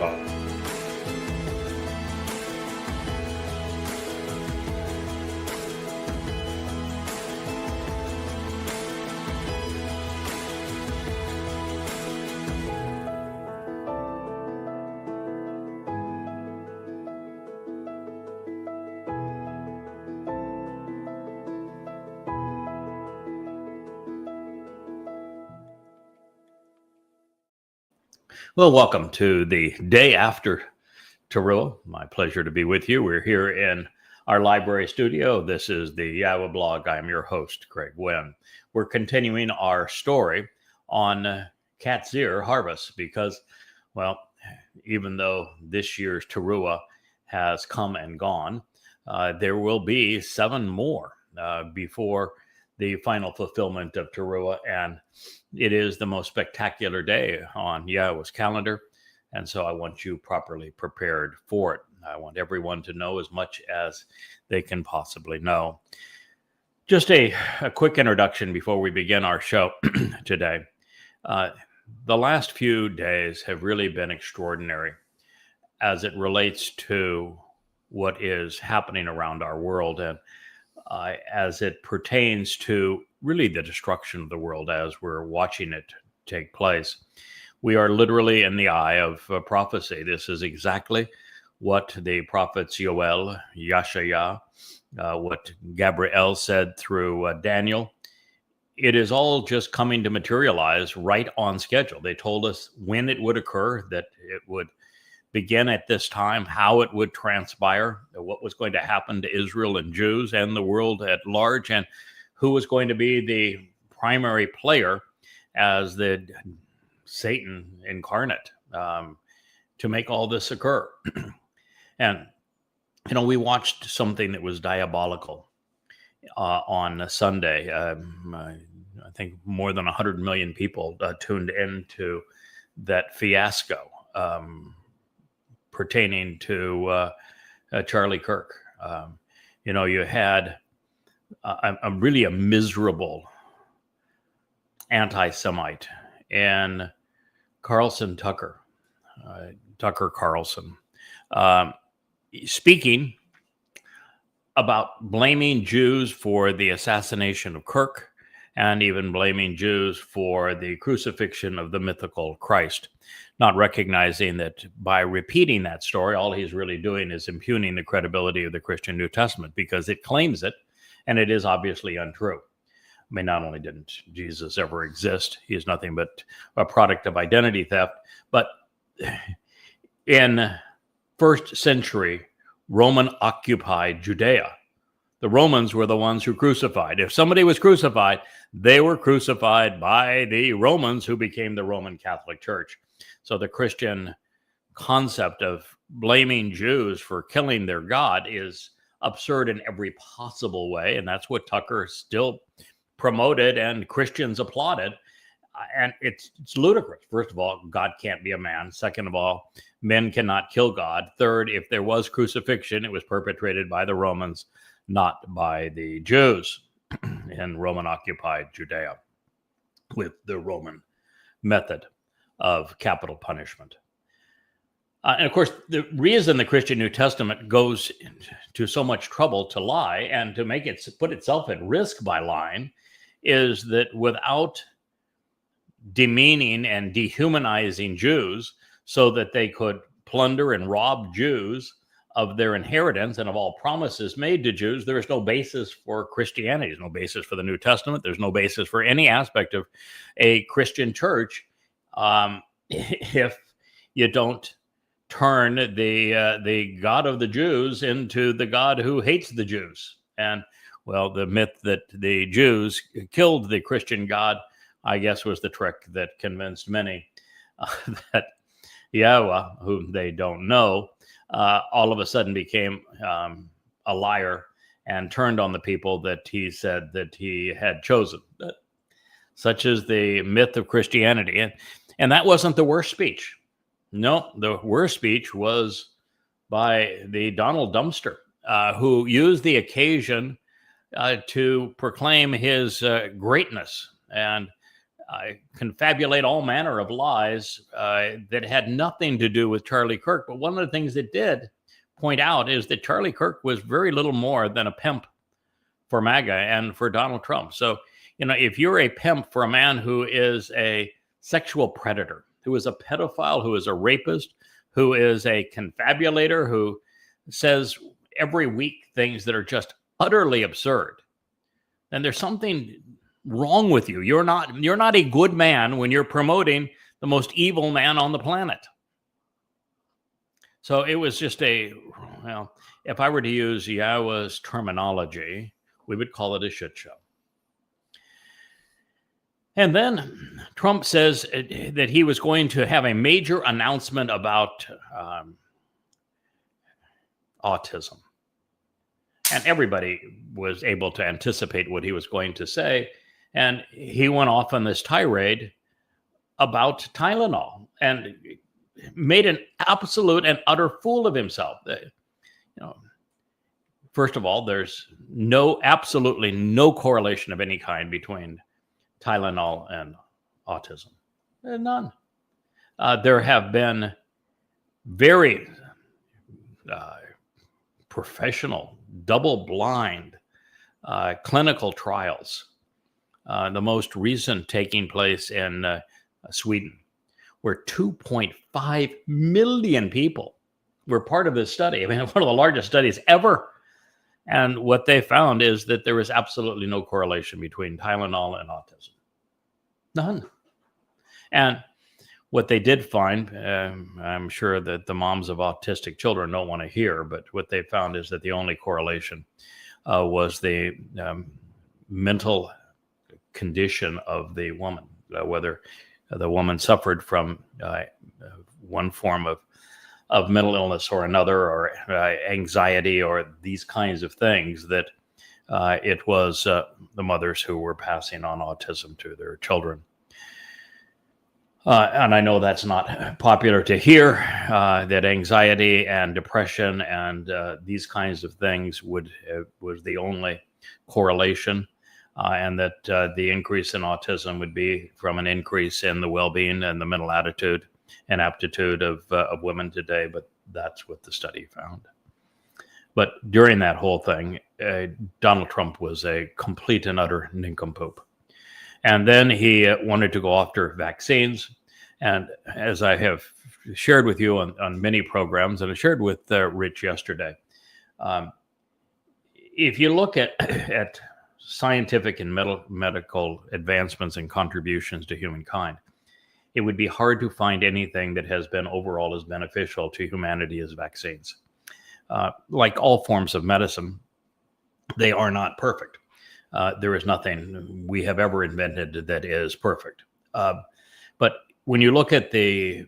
call. Well, welcome to the day after Towrah. My pleasure to be with you. We're here in our library studio. This is the Yahowah blog. I'm your host, Greg Wynn. We're continuing our story on Qatsyr harvest because, well, even though this year's Towrah has come and gone, there will be 7 more before the final fulfillment of Towrah, and it is the most spectacular day on Yahowah's calendar, and so I want you properly prepared for it. I want everyone to know as much as they can possibly know. Just a quick introduction before we begin our show today. The last few days have really been extraordinary as it relates to what is happening around our world, and as it pertains to really the destruction of the world as we're watching it take place. We are literally in the eye of prophecy. This is exactly what the prophets Yowel, Yahshua, what Gabriel said through Daniel. It is all just coming to materialize right on schedule. They told us when it would occur, that it would begin at this time, how it would transpire, what was going to happen to Israel and Jews and the world at large, and who was going to be the primary player as the Satan incarnate to make all this occur. And, you know, we watched something that was diabolical on Sunday. I think more than 100 million people tuned into that Fiasco pertaining to Charlie Kirk. You know, you had a miserable anti-Semite and Carlson Tucker Carlson, speaking about blaming Jews for the assassination of Kirk and even blaming Jews for the crucifixion of the mythical Christ, not recognizing that by repeating that story, all he's really doing is impugning the credibility of the Christian New Testament because it claims it, and it is obviously untrue. I mean, not only didn't Jesus ever exist, he is nothing but a product of identity theft, but in first century Roman-occupied Judea, the Romans were the ones who crucified. If somebody was crucified, they were crucified by the Romans, who became the Roman Catholic Church. So the Christian concept of blaming Jews for killing their God is absurd in every possible way. And that's what Tucker still promoted and Christians applauded. And it's ludicrous. First of all, God can't be a man. Second of all, men cannot kill God. Third, if there was crucifixion, it was perpetrated by the Romans, not by the Jews in Roman-occupied Judea with the Roman method of capital punishment. And of course, the reason the Christian New Testament goes to so much trouble to lie and to make it put itself at risk by lying is that without demeaning and dehumanizing Jews so that they could plunder and rob Jews of their inheritance and of all promises made to Jews, there is no basis for Christianity. There's no basis for the New Testament. There's no basis for any aspect of a Christian church if you don't turn the God of the Jews into the God who hates the Jews. And, well, the myth that the Jews killed the Christian God, I guess, was the trick that convinced many that Yahweh, whom they don't know, all of a sudden became a liar and turned on the people that he said that he had chosen. Such is the myth of Christianity. And that wasn't the worst speech. No, the worst speech was by the Donald Dumpster, who used the occasion to proclaim his greatness and confabulate all manner of lies that had nothing to do with Charlie Kirk. But one of the things it did point out is that Charlie Kirk was very little more than a pimp for MAGA and for Donald Trump. So, if you're a pimp for a man who is a sexual predator, who is a pedophile, who is a rapist, who is a confabulator, who says every week things that are just utterly absurd, then there's something wrong with you. You're not a good man when you're promoting the most evil man on the planet. So it was just if I were to use Yahowah's terminology, we would call it a shit show. And then Trump says that he was going to have a major announcement about autism. And everybody was able to anticipate what he was going to say. And he went off on this tirade about Tylenol and made an absolute and utter fool of himself. First of all, there's absolutely no correlation of any kind between Tylenol and autism. None. There have been very professional, double-blind clinical trials. The most recent taking place in Sweden, where 2.5 million people were part of this study. I mean, one of the largest studies ever. And what they found is that there is absolutely no correlation between Tylenol and autism. None. And what they did find, I'm sure that the moms of autistic children don't want to hear, but what they found is that the only correlation was the mental condition of the woman, whether the woman suffered from one form of mental illness or another, or anxiety, or these kinds of things, that it was the mothers who were passing on autism to their children. And I know that's not popular to hear, that anxiety and depression and these kinds of things was the only correlation, and that the increase in autism would be from an increase in the well-being and the mental attitude and aptitude of women today. But that's what the study found. But during that whole thing, Donald Trump was a complete and utter nincompoop. And then he wanted to go after vaccines. And as I have shared with you on many programs, and I shared with Rich yesterday, if you look at scientific and medical advancements and contributions to humankind, it would be hard to find anything that has been overall as beneficial to humanity as vaccines. Like all forms of medicine, they are not perfect. There is nothing we have ever invented that is perfect. But when you look at the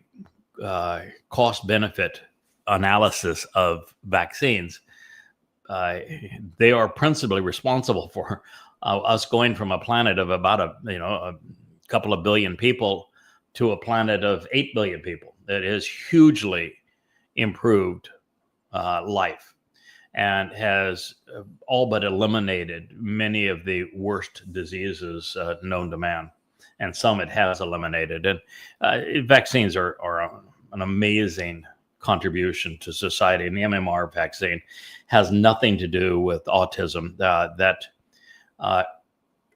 cost-benefit analysis of vaccines, they are principally responsible for us going from a planet of about a couple of billion people to a planet of 8 billion people. That has hugely improved life and has all but eliminated many of the worst diseases known to man. And some it has eliminated. And vaccines are an amazing contribution to society. And the MMR vaccine has nothing to do with autism. That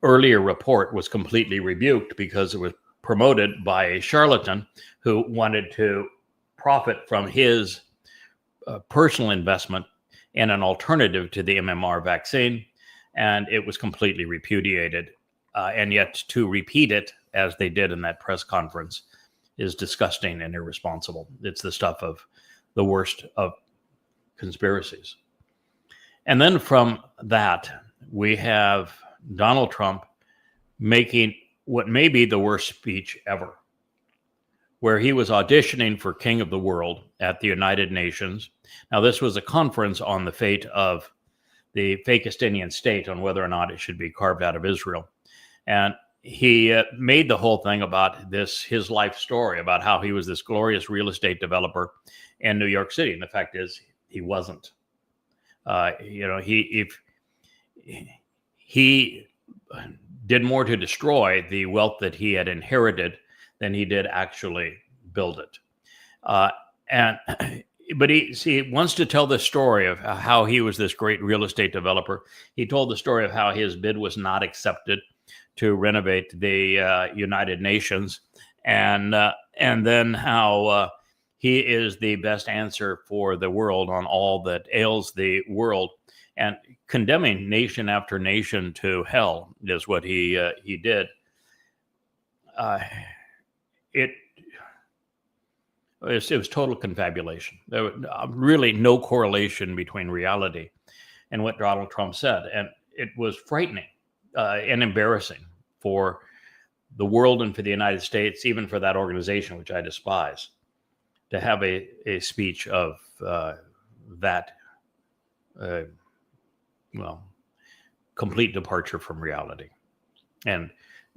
earlier report was completely rebuked because it was promoted by a charlatan who wanted to profit from his personal investment in an alternative to the MMR vaccine. And it was completely repudiated. And yet to repeat it, as they did in that press conference, is disgusting and irresponsible. It's the stuff of the worst of conspiracies. And then from that, we have Donald Trump making what may be the worst speech ever, where he was auditioning for King of the World at the United Nations. Now, this was a conference on the fate of the Fakistinian state, on whether or not it should be carved out of Israel. And he made the whole thing about his life story, about how he was this glorious real estate developer in New York City. And the fact is, he wasn't. He did more to destroy the wealth that he had inherited than he did actually build it. But he wants to tell the story of how he was this great real estate developer. He told the story of how his bid was not accepted to renovate the United Nations, and then how he is the best answer for the world on all that ails the world, and condemning nation after nation to hell is what he did. It was total confabulation. There was really no correlation between reality and what Donald Trump said, and it was frightening and embarrassing for the world and for the United States, even for that organization, which I despise, to have a speech of that, complete departure from reality, and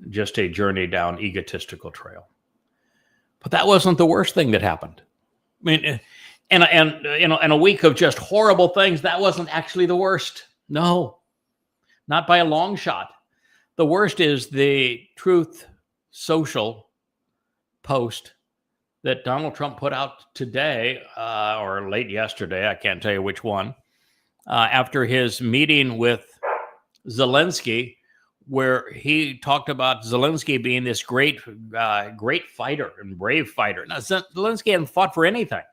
just a journey down egotistical trail. But that wasn't the worst thing that happened. I mean, and in a week of just horrible things, that wasn't actually the worst. No, not by a long shot. The worst is the Truth Social post that Donald Trump put out today, or late yesterday, I can't tell you which one, after his meeting with Zelensky, where he talked about Zelensky being this great fighter and brave fighter. Now, Zelensky hadn't fought for anything.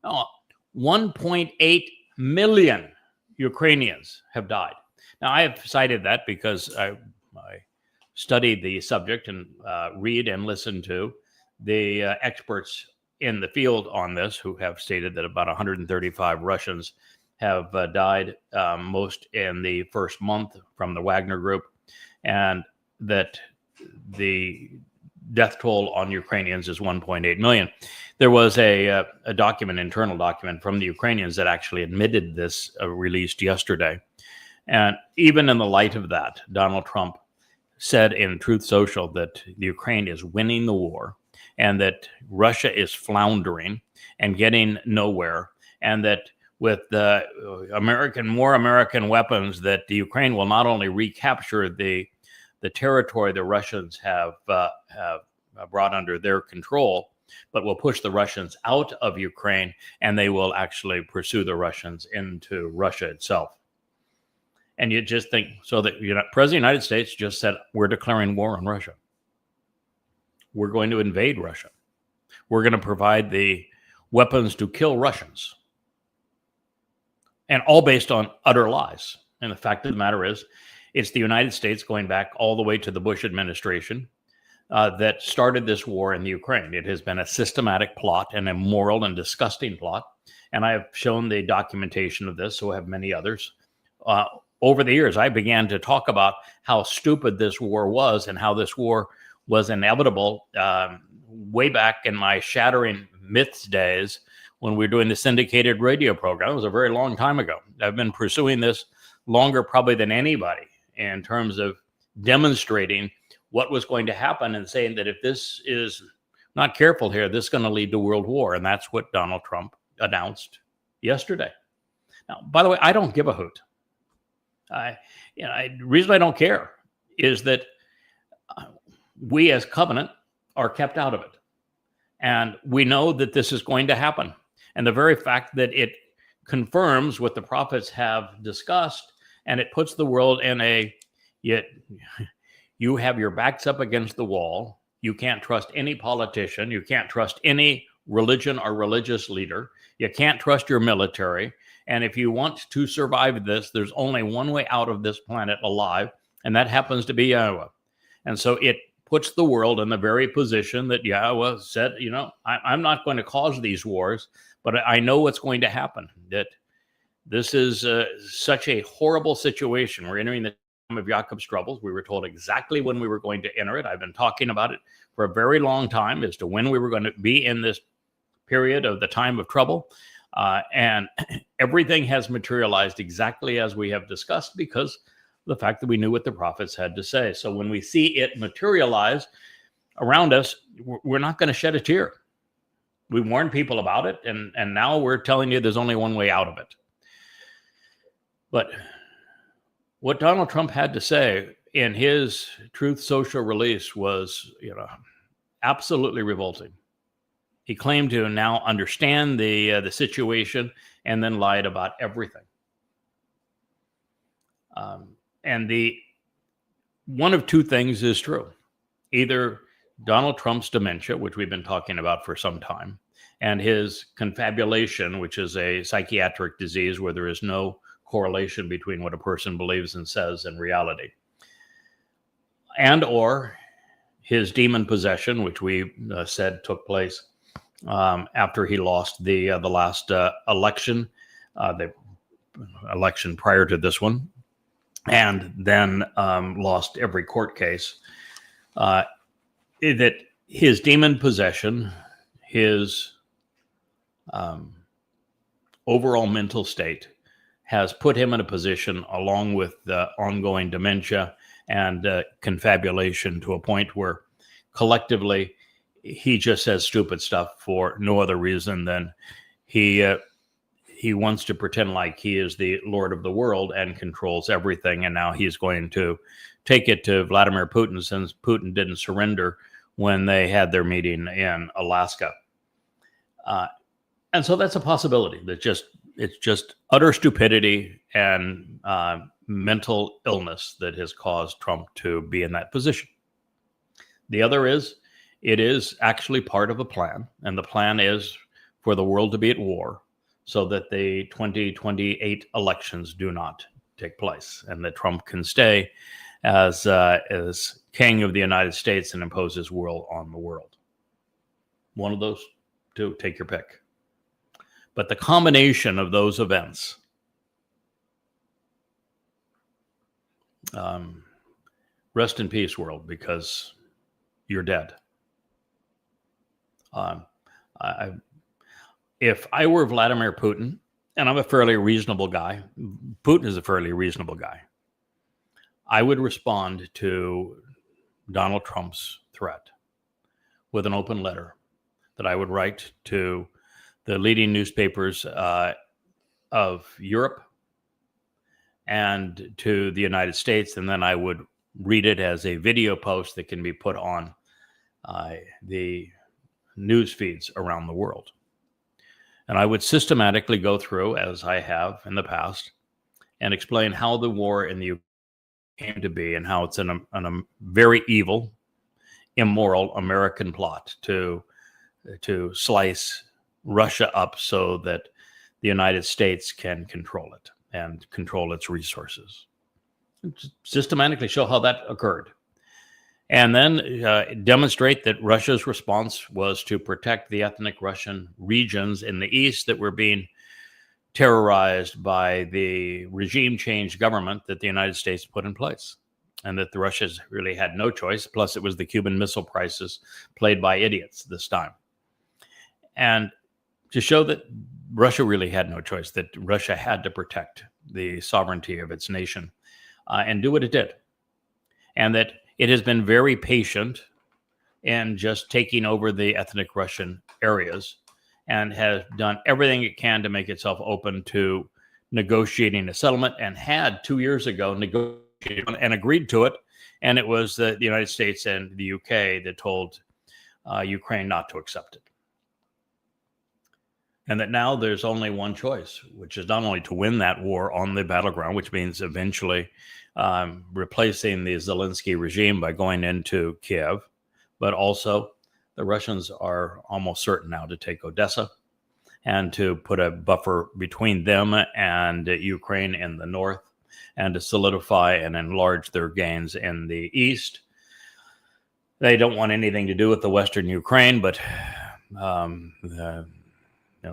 1.8 million Ukrainians have died. Now, I have cited that because I studied the subject and read and listen to the experts in the field on this, who have stated that about 135 Russians have died, most in the first month from the Wagner Group, and that the death toll on Ukrainians is 1.8 million. There was a internal document from the Ukrainians that actually admitted this, released yesterday. And even in the light of that, Donald Trump said in Truth Social that the Ukraine is winning the war, and that Russia is floundering and getting nowhere, and that with the more American weapons, that the Ukraine will not only recapture the territory the Russians have brought under their control, but will push the Russians out of Ukraine, and they will actually pursue the Russians into Russia itself. And you just think, so that President of the United States just said, we're declaring war on Russia. We're going to invade Russia. We're going to provide the weapons to kill Russians. And all based on utter lies. And the fact of the matter is, it's the United States, going back all the way to the Bush administration, that started this war in the Ukraine. It has been a systematic plot, an immoral and disgusting plot. And I have shown the documentation of this, so have many others. Over the years, I began to talk about how stupid this war was and how this war was inevitable way back in my Shattering Myths days, when we were doing the syndicated radio program. It was a very long time ago. I've been pursuing this longer probably than anybody in terms of demonstrating what was going to happen and saying that if this is not careful here, this is going to lead to world war. And that's what Donald Trump announced yesterday. Now, by the way, I don't give a hoot. The reason I don't care is that we as covenant are kept out of it. And we know that this is going to happen. And the very fact that it confirms what the prophets have discussed, and it puts the world in you have your backs up against the wall. You can't trust any politician. You can't trust any religion or religious leader. You can't trust your military. And if you want to survive this, there's only one way out of this planet alive, and that happens to be Yahweh. And so it puts the world in the very position that Yahweh said, I'm not going to cause these wars, but I know what's going to happen, that this is such a horrible situation. We're entering the time of Jacob's troubles. We were told exactly when we were going to enter it. I've been talking about it for a very long time as to when we were going to be in this period of the time of trouble. And everything has materialized exactly as we have discussed because of the fact that we knew what the prophets had to say. So when we see it materialize around us, we're not going to shed a tear. We warned people about it, and now we're telling you there's only one way out of it. But what Donald Trump had to say in his Truth Social release was, absolutely revolting. He claimed to now understand the situation and then lied about everything. And one of two things is true. Either Donald Trump's dementia, which we've been talking about for some time, and his confabulation, which is a psychiatric disease where there is no correlation between what a person believes and says and reality, and or his demon possession, which we said took place after he lost the last election, the election prior to this one, and then lost every court case. That his demon possession, his overall mental state, has put him in a position, along with the ongoing dementia and confabulation, to a point where collectively he just says stupid stuff for no other reason than he wants to pretend like he is the Lord of the world and controls everything. And now he's going to take it to Vladimir Putin, since Putin didn't surrender when they had their meeting in Alaska. And so that's a possibility. It's just utter stupidity and mental illness that has caused Trump to be in that position. The other is, it is actually part of a plan, and the plan is for the world to be at war so that the 2028 elections do not take place, and that Trump can stay as king of the United States and impose his will on the world. One of those two, take your pick. But the combination of those events, rest in peace, world, because you're dead. If I were Vladimir Putin, and I'm a fairly reasonable guy, Putin is a fairly reasonable guy, I would respond to Donald Trump's threat with an open letter that I would write to the leading newspapers of Europe and to the United States, and then I would read it as a video post that can be put on the news feeds around the world. And I would systematically go through, as I have in the past, and explain how the war in the Ukraine came to be, and how it's a very evil, immoral American plot to slice Russia up so that the United States can control it and control its resources. Systematically show how that occurred. And then demonstrate that Russia's response was to protect the ethnic Russian regions in the east that were being terrorized by the regime change government that the United States put in place, and that the Russians really had no choice. Plus, it was the Cuban Missile Crisis played by idiots this time. And to show that Russia really had no choice, that Russia had to protect the sovereignty of its nation and do what it did. And that it has been very patient in just taking over the ethnic Russian areas, and has done everything it can to make itself open to negotiating a settlement, and had 2 years ago negotiated and agreed to it. And it was the United States and the UK that told Ukraine not to accept it. And that now there's only one choice, which is not only to win that war on the battleground, which means eventually replacing the Zelensky regime by going into Kiev, but also the Russians are almost certain now to take Odessa and to put a buffer between them and Ukraine in the north, and to solidify and enlarge their gains in the east. They don't want anything to do with the Western Ukraine, but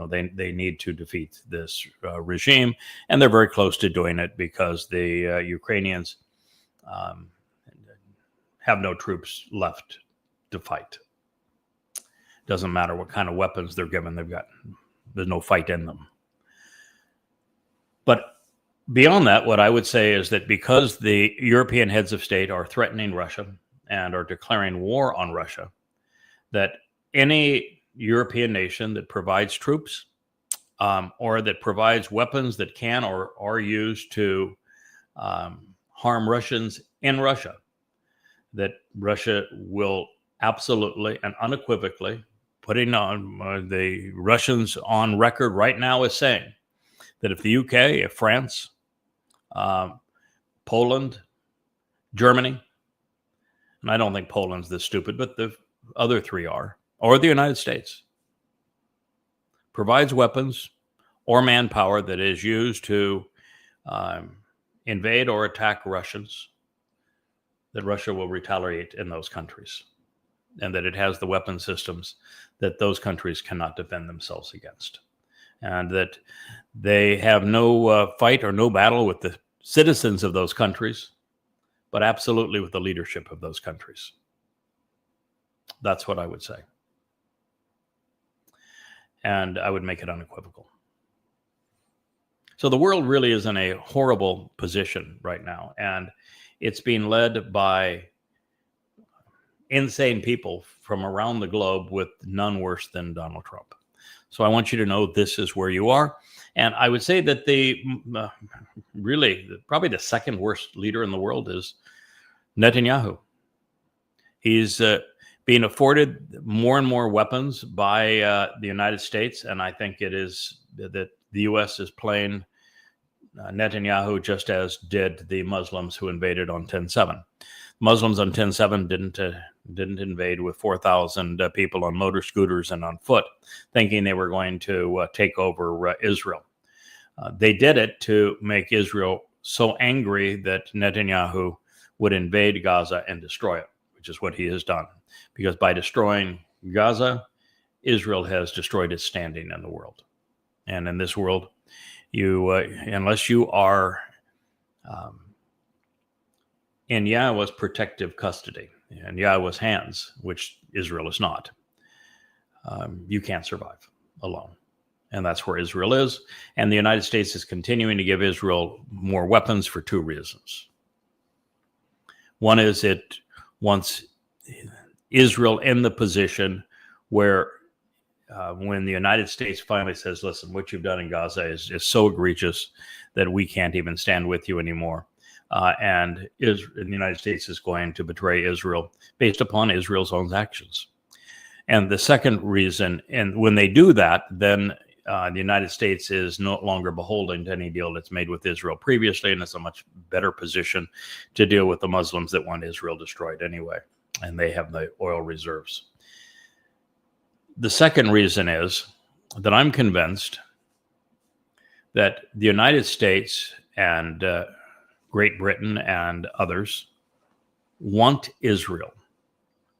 they need to defeat this regime, and they're very close to doing it, because the Ukrainians have no troops left to fight. Doesn't matter what kind of weapons they're given; there's no fight in them. But beyond that, what I would say is that because the European heads of state are threatening Russia and are declaring war on Russia, that any European nation that provides troops or that provides weapons that can or are used to harm Russians in Russia, that Russia will absolutely and unequivocally, putting on the Russians on record right now as saying that if the UK, if France, Poland, Germany, and I don't think Poland's this stupid, but the other three are, or the United States, provides weapons or manpower that is used to invade or attack Russians, that Russia will retaliate in those countries, and that it has the weapon systems that those countries cannot defend themselves against, and that they have no fight or no battle with the citizens of those countries, but absolutely with the leadership of those countries. That's what I would say. And I would make it unequivocal. So the world really is in a horrible position right now, and it's being led by insane people from around the globe, with none worse than Donald Trump. So I want you to know this is where you are. And I would say that probably the second worst leader in the world is Netanyahu. He's being afforded more and more weapons by the United States, and I think it is that the U.S. is playing Netanyahu just as did the Muslims who invaded on 10/7. Muslims on 10/7 didn't invade with 4,000 people on motor scooters and on foot, thinking they were going to take over Israel. They did it to make Israel so angry that Netanyahu would invade Gaza and destroy it, which is what he has done. Because by destroying Gaza, Israel has destroyed its standing in the world. And in this world, unless you are in Yahweh's protective custody, in Yahweh's hands, which Israel is not, you can't survive alone. And that's where Israel is. And the United States is continuing to give Israel more weapons for two reasons. One is it wants Israel in the position where when the United States finally says, listen, what you've done in Gaza is so egregious that we can't even stand with you anymore. And the United States is going to betray Israel based upon Israel's own actions. And the second reason, and when they do that, then the United States is no longer beholden to any deal that's made with Israel previously, and it's a much better position to deal with the Muslims that want Israel destroyed anyway, and they have the oil reserves. The second reason is that I'm convinced that the United States and Great Britain and others want Israel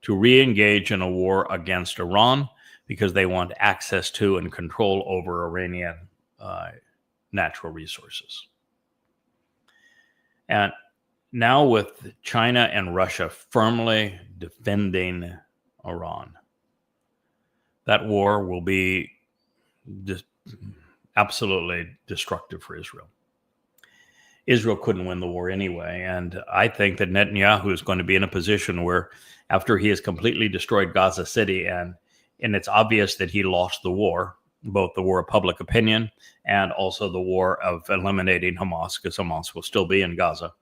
to re-engage in a war against Iran because they want access to and control over Iranian natural resources. And now with China and Russia firmly defending Iran, that war will be absolutely destructive for Israel. Israel couldn't win the war anyway. And I think that Netanyahu is going to be in a position where after he has completely destroyed Gaza City, and it's obvious that he lost the war, both the war of public opinion and also the war of eliminating Hamas, because Hamas will still be in Gaza,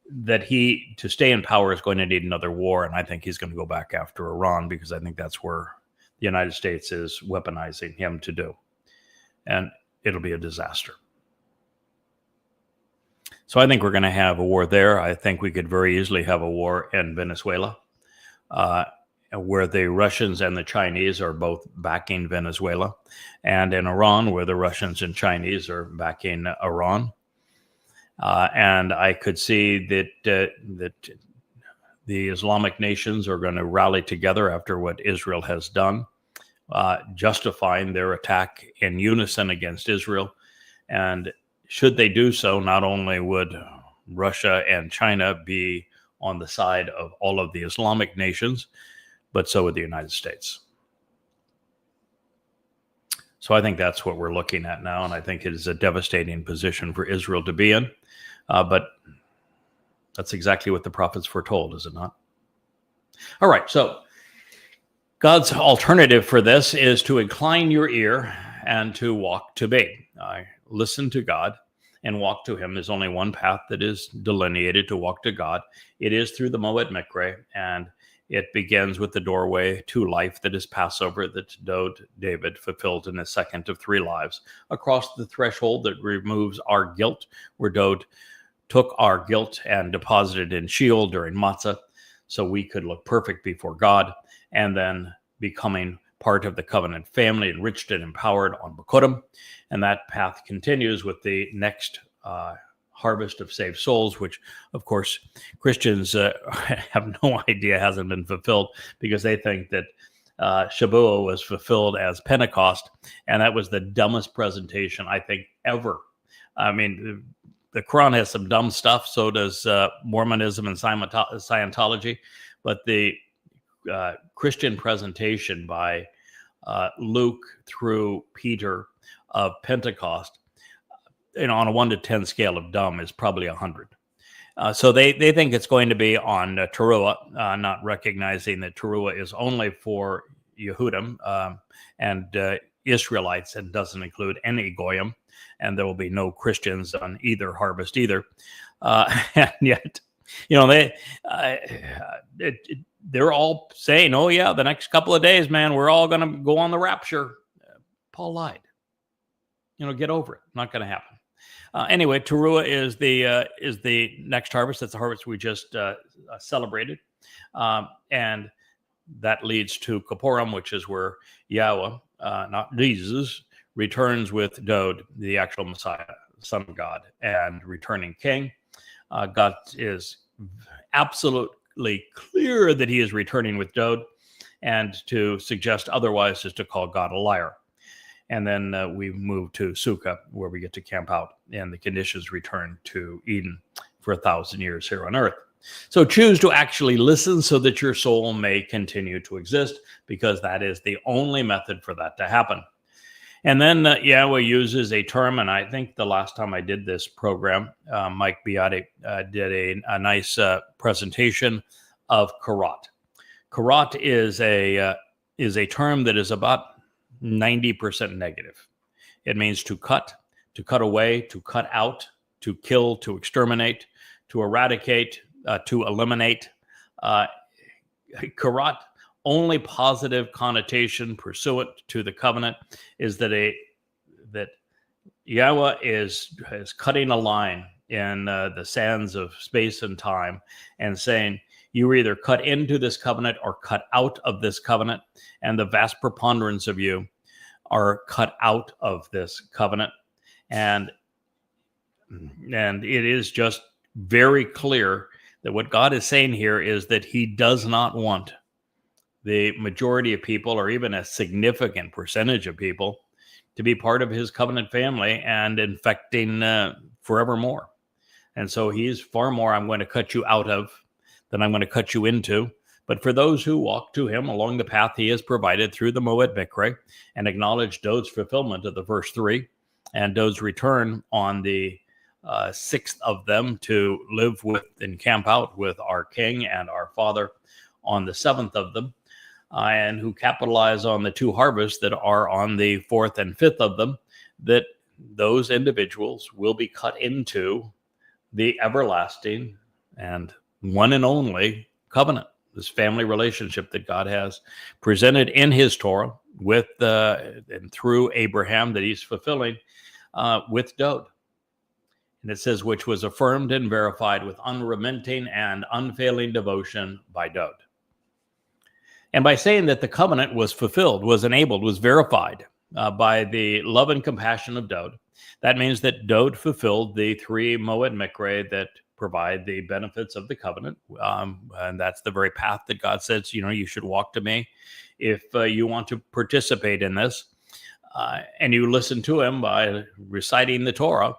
that he, to stay in power, is going to need another war. And I think he's going to go back after Iran, because I think that's where the United States is weaponizing him to do. And it'll be a disaster. So I think we're going to have a war there. I think we could very easily have a war in Venezuela, where the Russians and the Chinese are both backing Venezuela, and in Iran, where the Russians and Chinese are backing Iran. And I could see that the Islamic nations are going to rally together after what Israel has done, justifying their attack in unison against Israel. And should they do so, not only would Russia and China be on the side of all of the Islamic nations, but so would the United States. So I think that's what we're looking at now, and I think it is a devastating position for Israel to be in. But that's exactly what the prophets foretold, is it not? All right, so God's alternative for this is to incline your ear and to walk to me. Listen to God and walk to him. There's only one path that is delineated to walk to God. It is through the Moed Mikre, and it begins with the doorway to life that is Passover that Dowd, David, fulfilled in his second of 3 lives. Across the threshold that removes our guilt, where Dowd took our guilt and deposited in Sheol during Matsah, so we could look perfect before God, and then becoming part of the covenant family, enriched and empowered on Bikurim. And that path continues with the next harvest of saved souls, which, of course, Christians have no idea hasn't been fulfilled, because they think that Shabuw'ah was fulfilled as Pentecost, and that was the dumbest presentation, I think, ever. I mean, the Quran has some dumb stuff, so does Mormonism and Scientology, but the Christian presentation by Luke through Peter of Pentecost, on a 1 to 10 scale of dumb, is probably 100. So they think it's going to be on Taruw'ah, not recognizing that Taruw'ah is only for Yehudim and Israelites, and doesn't include any Goyim, and there will be no Christians on either harvest either. And yet, they're all saying, oh yeah, the next couple of days, man, we're all going to go on the rapture. Paul lied. Get over it. Not going to happen. Anyway, Taruw'ah is the next harvest. That's the harvest we just celebrated. And that leads to Kippurim, which is where Yahweh, not Jesus, returns with Dowd, the actual Messiah, Son of God, and returning King. God is absolutely clear that he is returning with Dowd, and to suggest otherwise is to call God a liar. And then we move to Sukkah, where we get to camp out, and the conditions return to Eden for 1,000 years here on earth. So choose to actually listen so that your soul may continue to exist, because that is the only method for that to happen. And then Yahweh uses a term, and I think the last time I did this program, Mike Beate did a nice presentation of karat. Karat is a term that is about 90% negative. It means to cut away, to cut out, to kill, to exterminate, to eradicate, to eliminate. Karat, only positive connotation pursuant to the covenant is that Yahweh is cutting a line in the sands of space and time, and saying, you either cut into this covenant or cut out of this covenant, and the vast preponderance of you are cut out of this covenant. And it is just very clear that what God is saying here is that he does not want the majority of people, or even a significant percentage of people, to be part of his covenant family and infecting forevermore. And so he's far more, I'm going to cut you out of than I'm going to cut you into. But for those who walk to him along the path he has provided through the Moed Mikre, and acknowledge Dowd's fulfillment of the verse 3, and Dowd's return on the 6th of them to live with and camp out with our King and our Father on the 7th of them, and who capitalize on the 2 harvests that are on the 4th and 5th of them, that those individuals will be cut into the everlasting and one and only covenant, this family relationship that God has presented in his Torah with and through Abraham, that he's fulfilling with Dowd. And it says, which was affirmed and verified with unremitting and unfailing devotion by Dowd. And by saying that the covenant was fulfilled, was enabled, was verified by the love and compassion of Dowd, that means that Dowd fulfilled the 3 Moed Mikre that provide the benefits of the covenant. And that's the very path that God says, you should walk to me if you want to participate in this. And you listen to him by reciting the Torah,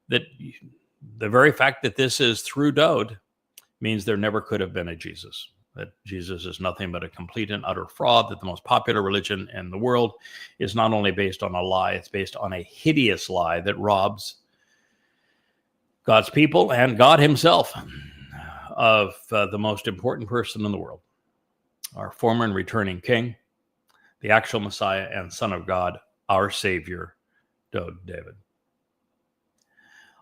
that the very fact that this is through Dowd means there never could have been a Jesus. That Jesus is nothing but a complete and utter fraud, that the most popular religion in the world is not only based on a lie, it's based on a hideous lie that robs God's people and God himself of the most important person in the world, our former and returning King, the actual Messiah and Son of God, our Savior, Dowd David.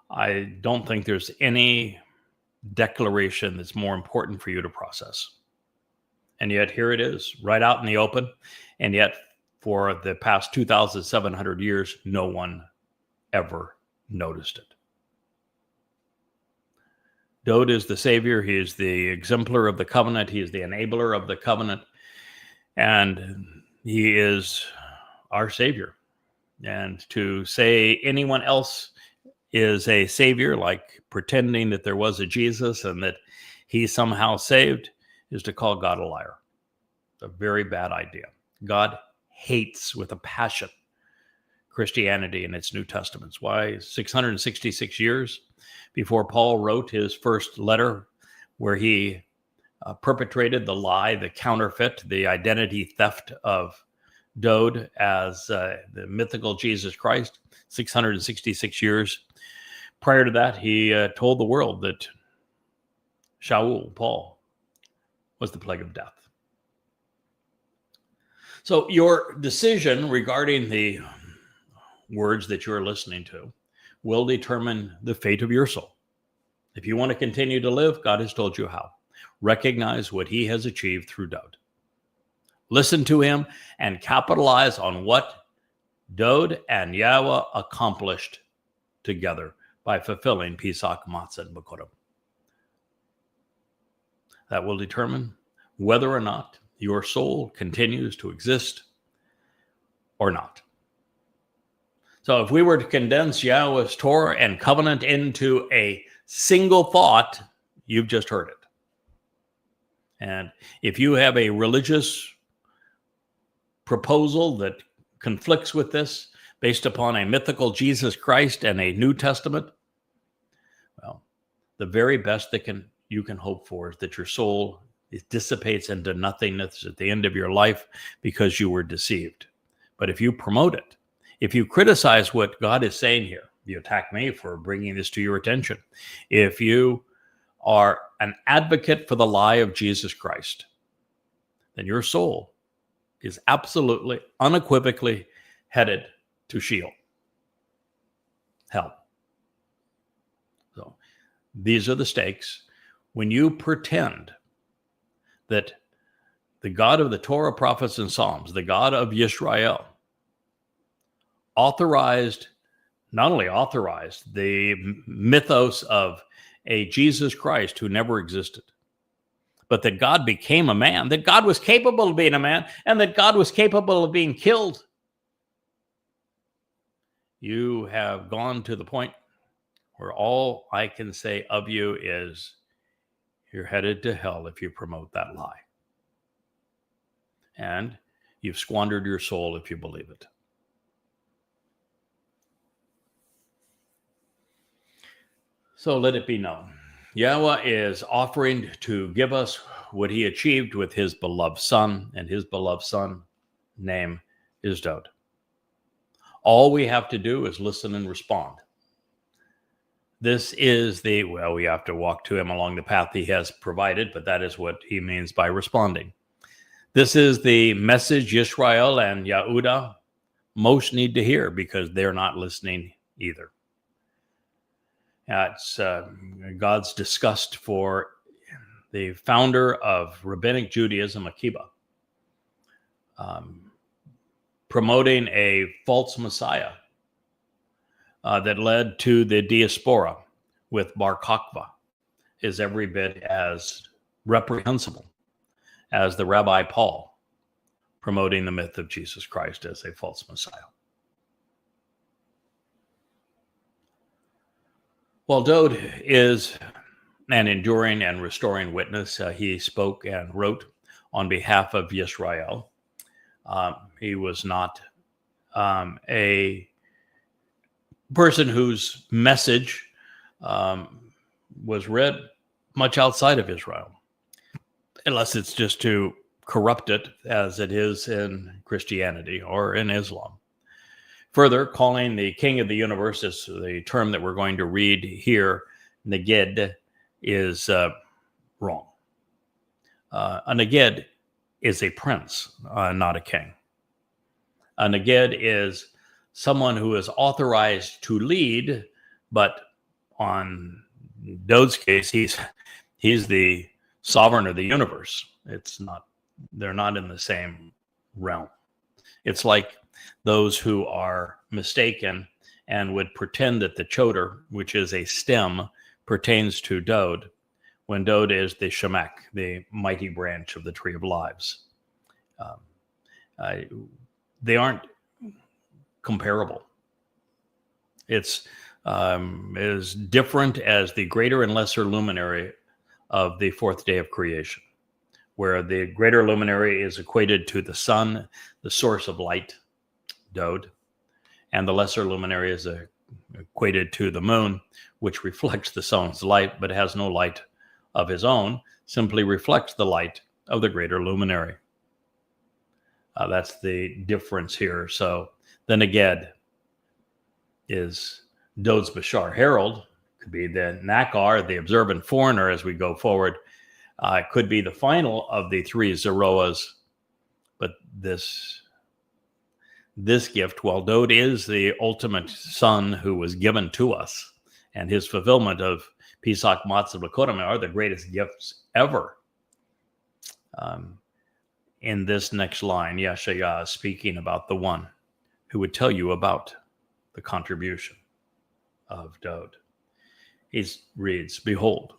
I don't think there's any declaration that's more important for you to process. And yet here it is, right out in the open. And yet for the past 2,700 years, no one ever noticed it. Dowd is the Savior. He is the exemplar of the covenant. He is the enabler of the covenant. And he is our Savior. And to say anyone else is a Savior, like pretending that there was a Jesus and that he somehow saved, is to call God a liar. It's a very bad idea. God hates with a passion Christianity in its New Testaments. Why? 666 years before Paul wrote his first letter where he perpetrated the lie, the counterfeit, the identity theft of Dowd as the mythical Jesus Christ. 666 years prior to that, he told the world that Shabuw'ah, Paul, was the plague of death. So your decision regarding the words that you're listening to will determine the fate of your soul. If you want to continue to live, God has told you how. Recognize what he has achieved through Dowd. Listen to him and capitalize on what Dowd and Yahweh accomplished together by fulfilling Pesach, Matsah, and Bikurim. That will determine whether or not your soul continues to exist or not. So if we were to condense Yahweh's Torah and covenant into a single thought, you've just heard it. And if you have a religious proposal that conflicts with this based upon a mythical Jesus Christ and a New Testament, well, the very best that you can hope for is that your soul dissipates into nothingness at the end of your life because you were deceived. But if you promote it, if you criticize what God is saying here, you attack me for bringing this to your attention. If you are an advocate for the lie of Jesus Christ, then your soul is absolutely, unequivocally headed to Sheol, hell. So these are the stakes. When you pretend that the God of the Torah, prophets, and Psalms, the God of Yisrael, not only authorized the mythos of a Jesus Christ who never existed, but that God became a man, that God was capable of being a man, and that God was capable of being killed. You have gone to the point where all I can say of you is you're headed to hell if you promote that lie. And you've squandered your soul if you believe it. So let it be known. Yahweh is offering to give us what he achieved with his beloved son, and his beloved son name is Dowd. All we have to do is listen and respond. This is we have to walk to him along the path he has provided, but that is what he means by responding. This is the message Yisrael and Yehuda most need to hear because they're not listening either. It's God's disgust for the founder of Rabbinic Judaism, Akiba, promoting a false Messiah that led to the diaspora with Bar Kokhba is every bit as reprehensible as the Rabbi Paul promoting the myth of Jesus Christ as a false Messiah. Well, Dowd is an enduring and restoring witness. He spoke and wrote on behalf of Yisrael. He was not a person whose message was read much outside of Israel, unless it's just to corrupt it as it is in Christianity or in Islam. Further, calling the king of the universe, is the term that we're going to read here, Neged, is wrong. A Neged is a prince, not a king. A Neged is someone who is authorized to lead, but on Dowd's case, he's the sovereign of the universe. They're not in the same realm. It's like those who are mistaken and would pretend that the Chodar, which is a stem, pertains to Dowd, when Dowd is the Shemek, the mighty branch of the tree of lives. They aren't comparable. It's as different as the greater and lesser luminary of the fourth day of creation, where the greater luminary is equated to the sun, the source of light, Dowd, and the lesser luminary is equated to the moon, which reflects the sun's light, but has no light of his own, simply reflects the light of the greater luminary. That's the difference here. So the Neged is Dowd's Bashar Herald, could be the Nakar, the observant foreigner as we go forward. It could be the final of the three Zeroahs, but this gift, while Dowd is the ultimate son who was given to us, and his fulfillment of Pesach, Matzah, B'Kodim are the greatest gifts ever. In this next line, Yahshua is speaking about the one who would tell you about the contribution of Dowd. He reads, "Behold,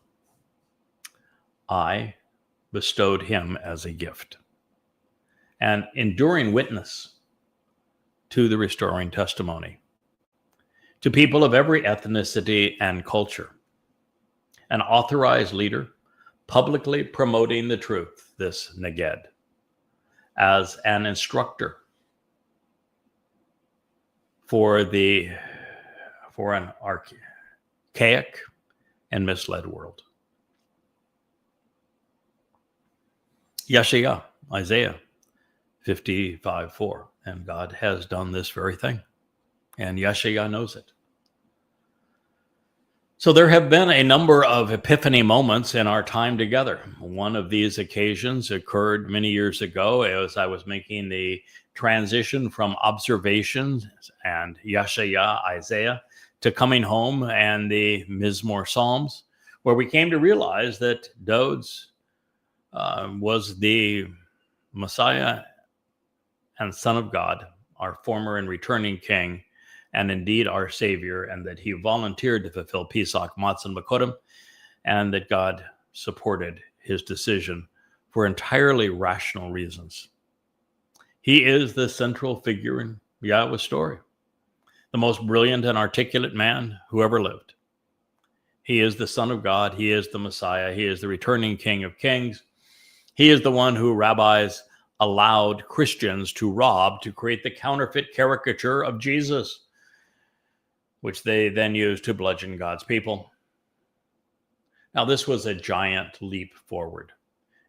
I bestowed him as a gift, an enduring witness to the restoring testimony, to people of every ethnicity and culture, an authorized leader publicly promoting the truth, this Neged, as an instructor for an archaic and misled world." Yahshua, Isaiah 55:4, and God has done this very thing, and Yahshua knows it. So there have been a number of epiphany moments in our time together. One of these occasions occurred many years ago as I was making the transition from observations and Yahshua, Isaiah, to coming home and the Mizmor Psalms, where we came to realize that Dowd's was the Messiah and Son of God, our former and returning King, and indeed our Savior, and that he volunteered to fulfill Pesach, Matzah, and B'Kodim, and that God supported his decision for entirely rational reasons. He is the central figure in Yahweh's story, the most brilliant and articulate man who ever lived. He is the Son of God. He is the Messiah. He is the returning King of Kings. He is the one who rabbis allowed Christians to rob to create the counterfeit caricature of Jesus, which they then used to bludgeon God's people. Now, this was a giant leap forward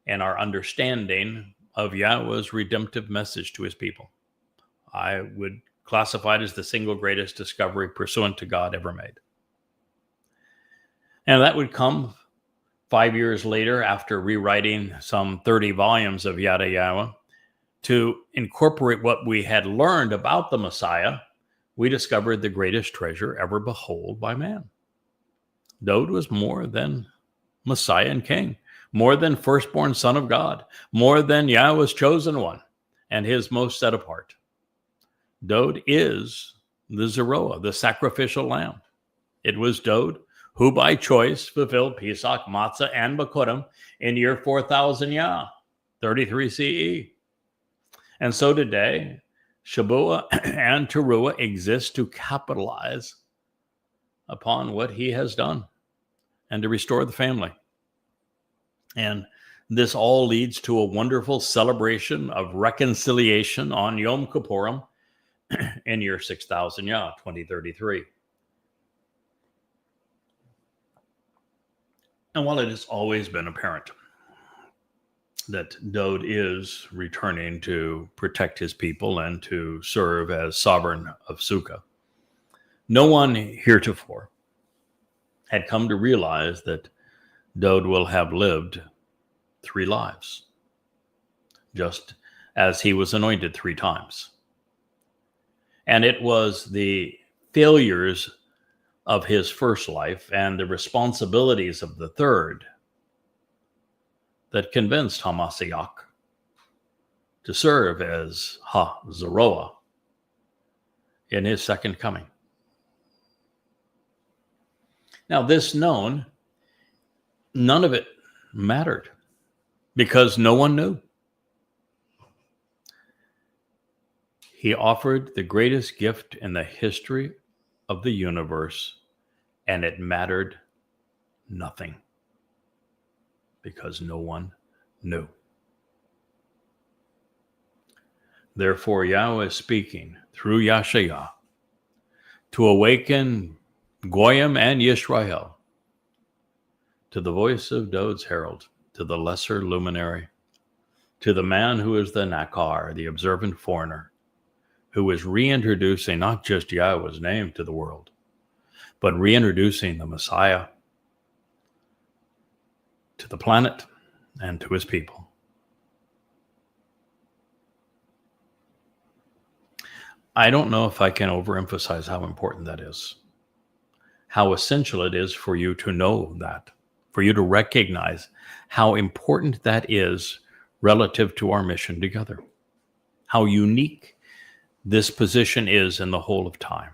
in our understanding of Yahweh's redemptive message to his people. I would classify it as the single greatest discovery pursuant to God ever made. And that would come 5 years later after rewriting some 30 volumes of Yada Yahowah to incorporate what we had learned about the Messiah. We discovered the greatest treasure ever behold by man. Dowd was more than Messiah and King, more than firstborn Son of God, more than Yahweh's chosen one and his most set apart. Dowd is the Zeroah, the sacrificial lamb. It was Dowd who by choice fulfilled Pesach, Matzah, and B'Kodim in year 4000 Yah, 33 CE. And so today, Shabuw'ah and Taruw'ah exist to capitalize upon what he has done and to restore the family. And this all leads to a wonderful celebration of reconciliation on Yom Kippurim in year 6000 Yah, 2033. And while it has always been apparent that Dowd is returning to protect his people and to serve as sovereign of Sukkah, no one heretofore had come to realize that Dowd will have lived 3 lives, just as he was anointed 3 times. And it was the failures of his first life and the responsibilities of the third that convinced Hamashiach to serve as Ha-Zeroah in his second coming. Now, this known, none of it mattered because no one knew. He offered the greatest gift in the history of the universe, and it mattered nothing because no one knew. Therefore, Yahweh is speaking through Yahshua to awaken Goyim and Yisrael to the voice of Dowd's herald, to the lesser luminary, to the man who is the Nakar, the observant foreigner, who is reintroducing not just Yahweh's name to the world, but reintroducing the Messiah to the planet and to his people. I don't know if I can overemphasize how important that is, how essential it is for you to know that, for you to recognize how important that is relative to our mission together, how unique this position is in the whole of time.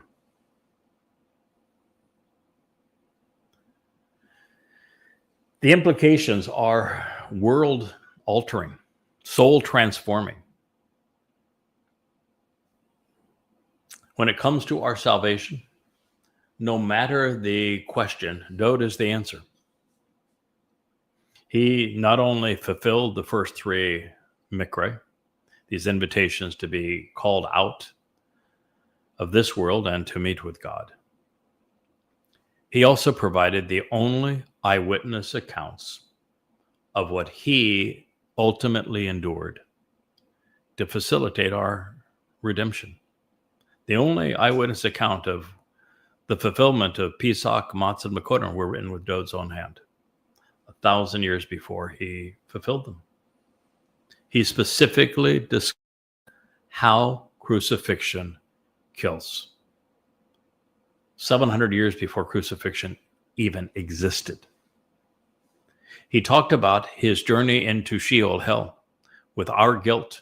The implications are world-altering, soul-transforming. When it comes to our salvation, no matter the question, Dowd is the answer. He not only fulfilled the first three mikra, these invitations to be called out of this world and to meet with God, he also provided the only eyewitness accounts of what he ultimately endured to facilitate our redemption. The only eyewitness account of the fulfillment of Pesach, Matsah, and Makodim were written with Dowd's own hand 1,000 years before he fulfilled them. He specifically described how crucifixion kills. 700 years before crucifixion even existed. He talked about his journey into Sheol, hell, with our guilt,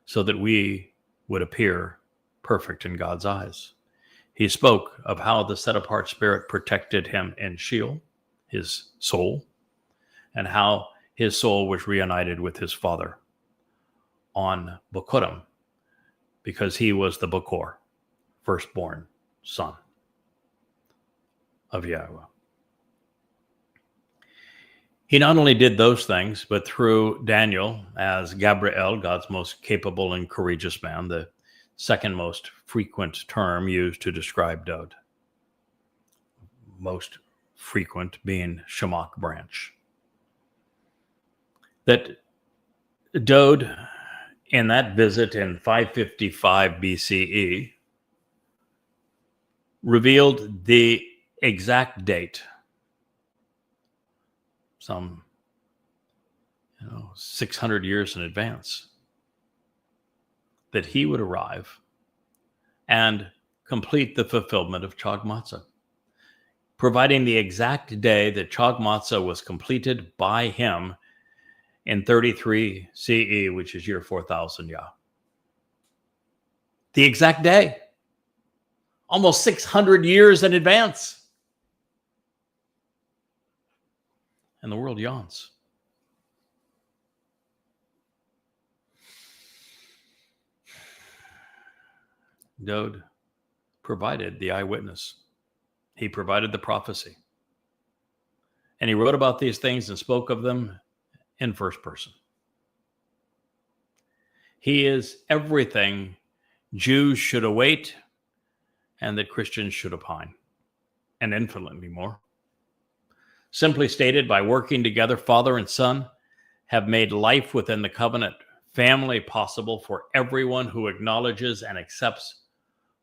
so that we would appear perfect in God's eyes. He spoke of how the set-apart spirit protected him in Sheol, his soul, and how his soul was reunited with his father on Bokurim, because he was the Bokor, firstborn son of Yahweh. He not only did those things, but through Daniel as Gabriel, God's most capable and courageous man, the second most frequent term used to describe Dowd. Most frequent being Shemach branch. That Dowd, in that visit in 555 BCE, revealed the exact date, some 600 years in advance, that he would arrive and complete the fulfillment of Chag Matzah, providing the exact day that Chag Matzah was completed by him in 33 CE, which is year 4000 Yah. The exact day, almost 600 years in advance. And the world yawns. Dowd provided the eyewitness. He provided the prophecy. And he wrote about these things and spoke of them in first person. He is everything Jews should await and that Christians should opine, and infinitely more. Simply stated, by working together, Father and Son have made life within the covenant family possible for everyone who acknowledges and accepts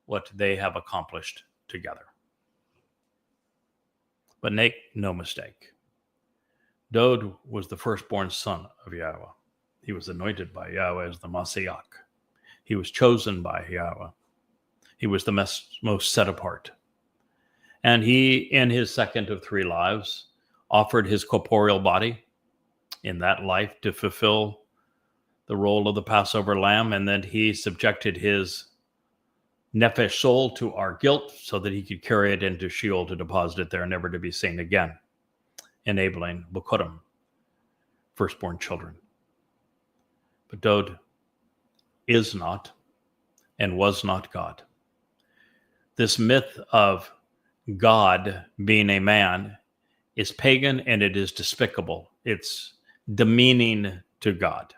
what they have accomplished together. But make no mistake, Dowd was the firstborn son of Yahweh. He was anointed by Yahweh as the Mashiach. He was chosen by Yahweh. He was the most set apart. And he, in his second of three lives, offered his corporeal body in that life to fulfill the role of the Passover lamb. And then he subjected his nephesh soul to our guilt so that he could carry it into Sheol to deposit it there, never to be seen again, enabling Bokurim, firstborn children. But Dowd is not and was not God. This myth of God being a man is pagan and it is despicable. It's demeaning to God.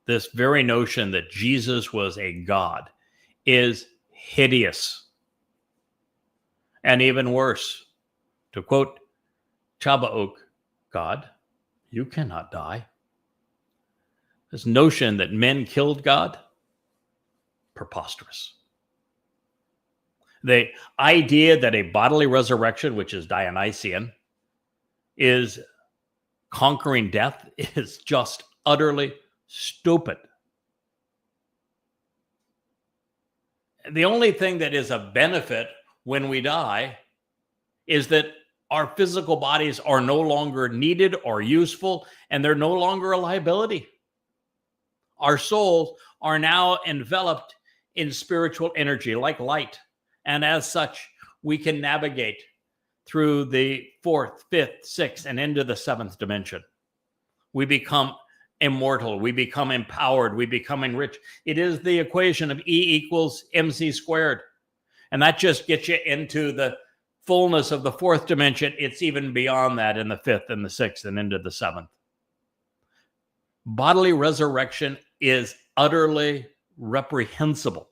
This very notion that Jesus was a God is hideous. And even worse, to quote Shabuw'ah, God, you cannot die. This notion that men killed God, preposterous. The idea that a bodily resurrection, which is Dionysian, is conquering death is just utterly stupid. The only thing that is a benefit when we die is that our physical bodies are no longer needed or useful, and they're no longer a liability. Our souls are now enveloped in spiritual energy like light. And as such, we can navigate through the fourth, fifth, sixth, and into the seventh dimension. We become immortal. We become empowered. We become enriched. It is the equation of E equals MC squared. And that just gets you into the fullness of the fourth dimension. It's even beyond that in the fifth and the sixth and into the seventh. Bodily resurrection is utterly reprehensible.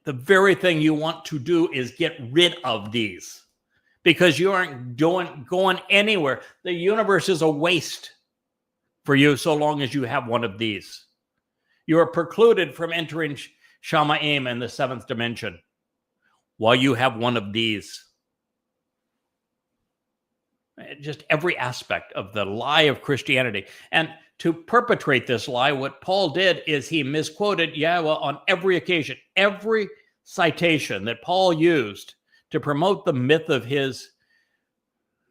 The very thing you want to do is get rid of these because you aren't going anywhere. The universe is a waste for you so long as you have one of these. You are precluded from entering Shamaim in the seventh dimension while you have one of these. Just every aspect of the lie of Christianity. And to perpetrate this lie, what Paul did is he misquoted Yahweh on every occasion. Every citation that Paul used to promote the myth of his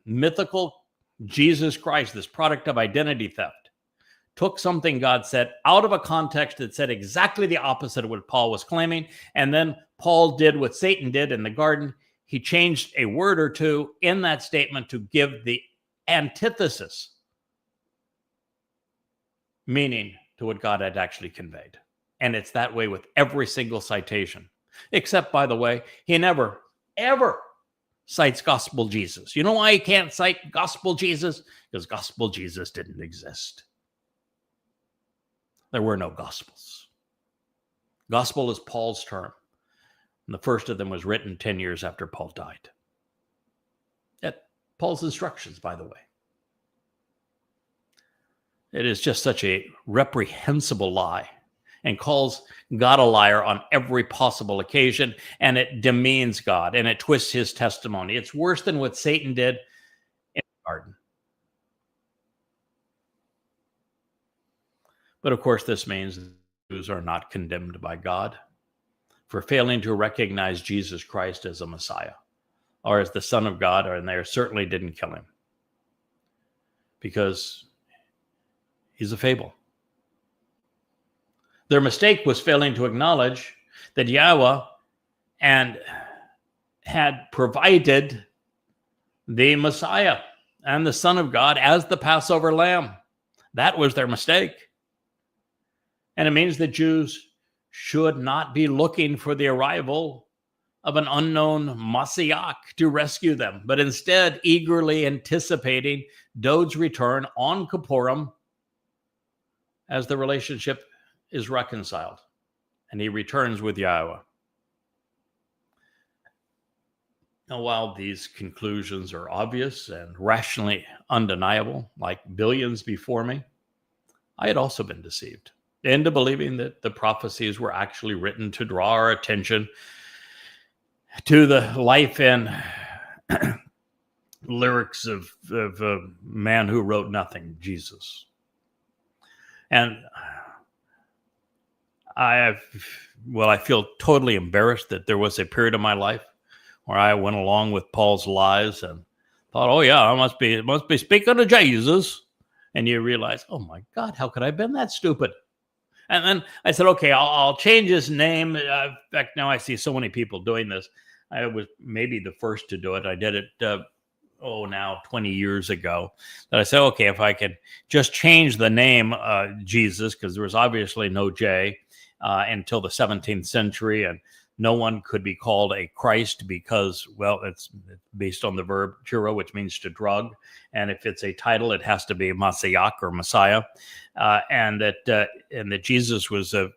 mythical Jesus Christ, this product of identity theft, took something God said out of a context that said exactly the opposite of what Paul was claiming. And then Paul did what Satan did in the garden. He changed a word or two in that statement to give the antithesis meaning to what God had actually conveyed. And it's that way with every single citation. Except, by the way, he never, ever cites gospel Jesus. You know why he can't cite gospel Jesus? Because gospel Jesus didn't exist. There were no gospels. Gospel is Paul's term. And the first of them was written 10 years after Paul died. At Paul's instructions, by the way. It is just such a reprehensible lie and calls God a liar on every possible occasion, and it demeans God and it twists his testimony. It's worse than what Satan did in the garden. But of course, this means Jews are not condemned by God for failing to recognize Jesus Christ as a Messiah or as the Son of God, and they certainly didn't kill him because he's a fable. Their mistake was failing to acknowledge that Yahweh had provided the Messiah and the Son of God as the Passover lamb. That was their mistake. And it means that Jews should not be looking for the arrival of an unknown Messiah to rescue them, but instead eagerly anticipating Dowd's return on Kippurim as the relationship is reconciled and he returns with Yahweh. Now, while these conclusions are obvious and rationally undeniable, like billions before me, I had also been deceived into believing that the prophecies were actually written to draw our attention to the life and lyrics of a man who wrote nothing, Jesus. And I feel totally embarrassed that there was a period of my life where I went along with Paul's lies and thought, oh yeah, I must be speaking to Jesus. And you realize, oh my God, how could I have been that stupid? And then I said, okay, I'll change his name. In fact, now I see so many people doing this. I was maybe the first to do it. I did it, now 20 years ago. That I said, okay, if I could just change the name Jesus, because there was obviously no J until the 17th century, and no one could be called a Christ because, well, it's based on the verb churo, which means to drug. And if it's a title, it has to be Matsah or Messiah. And that Jesus was a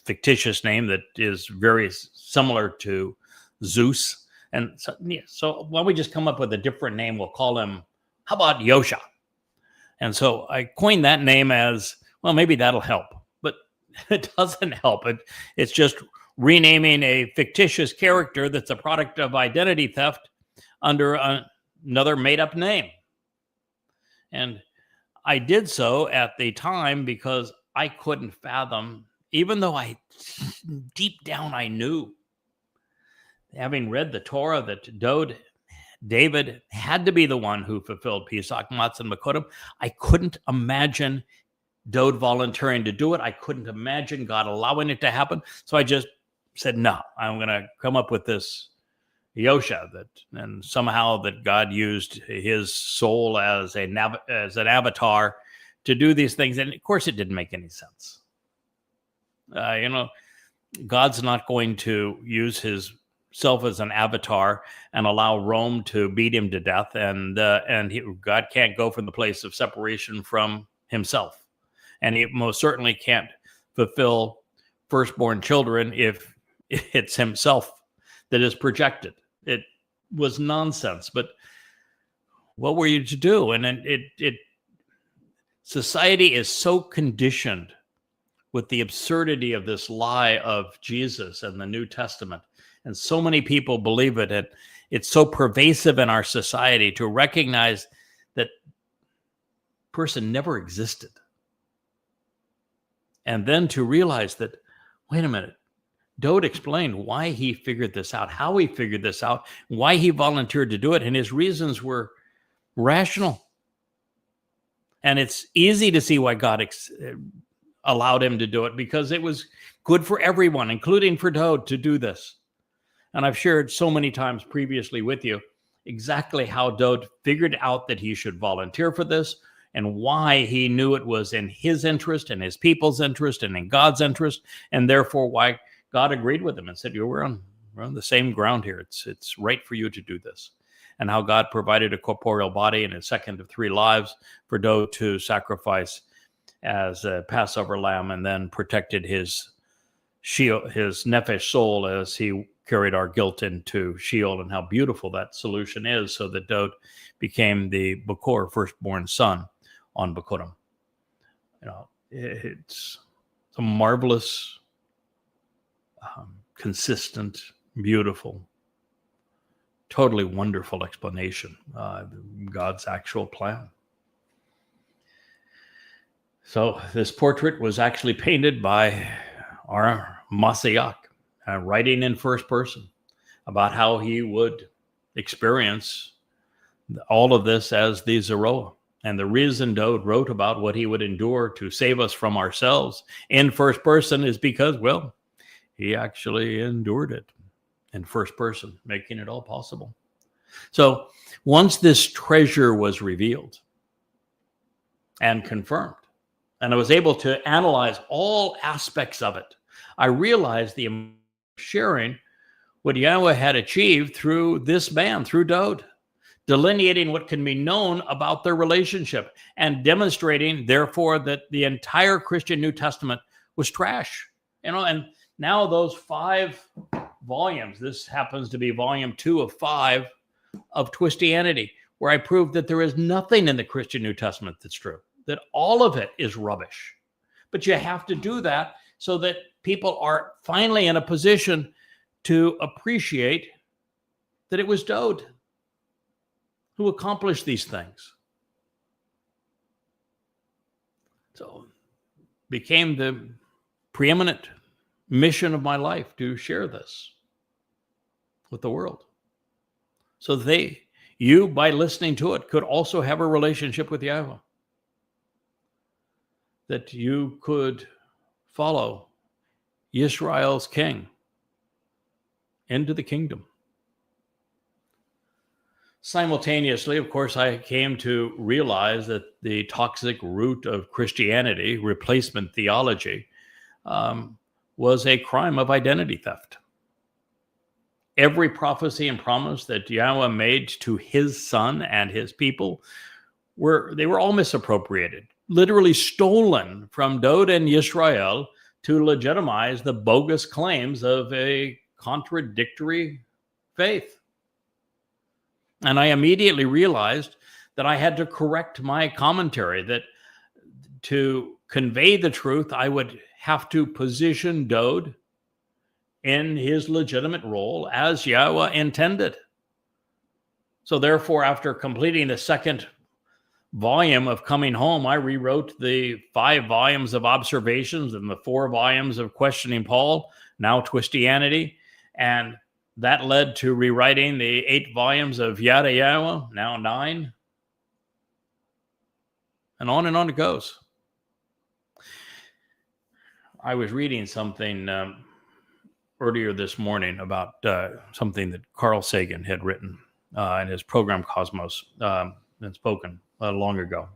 fictitious name that is very similar to Zeus. And so why don't we just come up with a different name? We'll call him, how about Yosha? And so I coined that name as, well, maybe that'll help. But it doesn't help. It's just renaming a fictitious character that's a product of identity theft under another made-up name. And I did so at the time because I couldn't fathom, even though deep down I knew, having read the Torah, that David had to be the one who fulfilled Pesach, Matzah, and Makodim. I couldn't imagine Dowd volunteering to do it. I couldn't imagine God allowing it to happen. So I just said, no, I'm going to come up with this Yosha, and somehow that God used his soul as an avatar to do these things. And of course, it didn't make any sense. God's not going to use his self as an avatar and allow Rome to beat him to death. And God can't go from the place of separation from himself. And he most certainly can't fulfill firstborn children if it's himself that is projected. It was nonsense. But what were you to do? And society is so conditioned with the absurdity of this lie of Jesus and the New Testament. And so many people believe it. And it's so pervasive in our society to recognize that person never existed. And then to realize that, wait a minute, Dowd explained why he figured this out, how he figured this out, why he volunteered to do it. And his reasons were rational. And it's easy to see why God allowed him to do it, because it was good for everyone, including for Dowd, to do this. And I've shared so many times previously with you exactly how Dowd figured out that he should volunteer for this and why he knew it was in his interest and his people's interest and in God's interest, and therefore why God agreed with him and said, we're on the same ground here. It's right for you to do this. And how God provided a corporeal body and a second of 3 lives for Dowd to sacrifice as a Passover lamb, and then protected his nephesh soul as he carried our guilt into Sheol, and how beautiful that solution is, so that Dowd became the Bakor, firstborn son, on Bakurim. It's a marvelous, consistent, beautiful, totally wonderful explanation of God's actual plan. So this portrait was actually painted by our Matsah, writing in first person about how he would experience all of this as the Zeroah. And the reason Dowd wrote about what he would endure to save us from ourselves in first person is because, well, he actually endured it in first person, making it all possible. So once this treasure was revealed and confirmed, and I was able to analyze all aspects of it, I realized the sharing what Yahweh had achieved through this man, through Dowd, delineating what can be known about their relationship and demonstrating, therefore, that the entire Christian New Testament was trash. And now those 5 volumes, this happens to be volume 2 of 5 of Twistianity, where I proved that there is nothing in the Christian New Testament that's true, that all of it is rubbish. But you have to do that so that people are finally in a position to appreciate that it was Dowd who accomplished these things. So it became the preeminent mission of my life to share this with the world. So you, by listening to it, could also have a relationship with Yahweh. That you could follow Israel's king into the kingdom. Simultaneously, of course, I came to realize that the toxic root of Christianity, replacement theology, was a crime of identity theft. Every prophecy and promise that Yahweh made to his son and his people they were all misappropriated, literally stolen from Dowd and Yisrael to legitimize the bogus claims of a contradictory faith. And I immediately realized that I had to correct my commentary, that to convey the truth, I would have to position Dowd in his legitimate role as Yahweh intended. So therefore, after completing the second volume of Coming Home, I rewrote the 5 volumes of Observations and the 4 volumes of Questioning Paul, now Twistianity, and that led to rewriting the 8 volumes of Yada Yahowah, now 9. And on it goes. I was reading something earlier this morning about something that Carl Sagan had written in his program Cosmos and spoken long ago.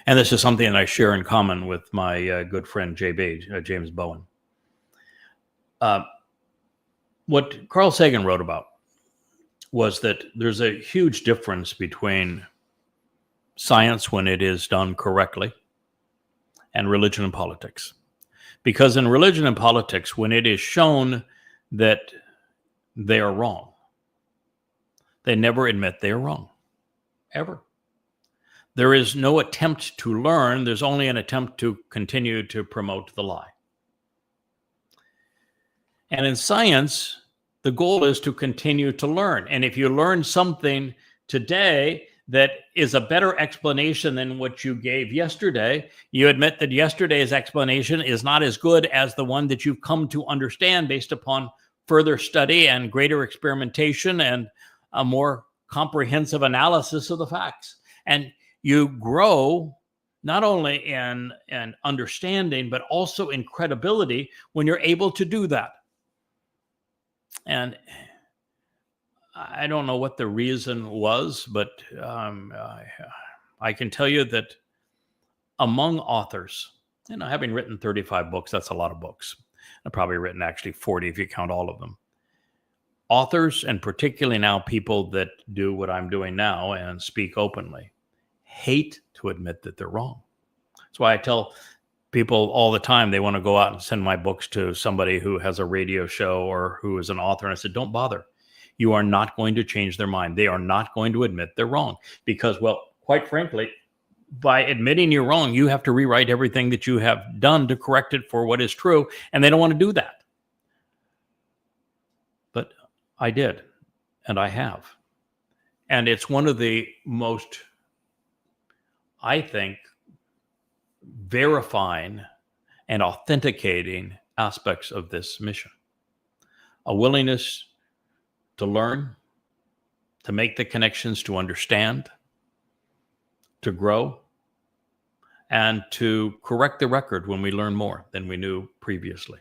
And this is something that I share in common with my good friend JB, James Bowen. What Carl Sagan wrote about was that there's a huge difference between science when it is done correctly and religion and politics. Because in religion and politics, when it is shown that they are wrong, they never admit they are wrong, ever. There is no attempt to learn. There's only an attempt to continue to promote the lie. And in science, the goal is to continue to learn. And if you learn something today that is a better explanation than what you gave yesterday, you admit that yesterday's explanation is not as good as the one that you've come to understand based upon further study and greater experimentation and a more comprehensive analysis of the facts. And you grow not only in understanding, but also in credibility when you're able to do that. And I don't know what the reason was, but I can tell you that among authors, having written 35 books, that's a lot of books. I've probably written actually 40 if you count all of them. Authors, and particularly now people that do what I'm doing now and speak openly, hate to admit that they're wrong. That's why I tell people all the time they want to go out and send my books to somebody who has a radio show or who is an author. And I said, don't bother. You are not going to change their mind. They are not going to admit they're wrong because, well, quite frankly, by admitting you're wrong, you have to rewrite everything that you have done to correct it for what is true. And they don't want to do that. But I did, and I have. And it's one of the most, I think, verifying and authenticating aspects of this mission. A willingness to learn, to make the connections, to understand, to grow, and to correct the record when we learn more than we knew previously.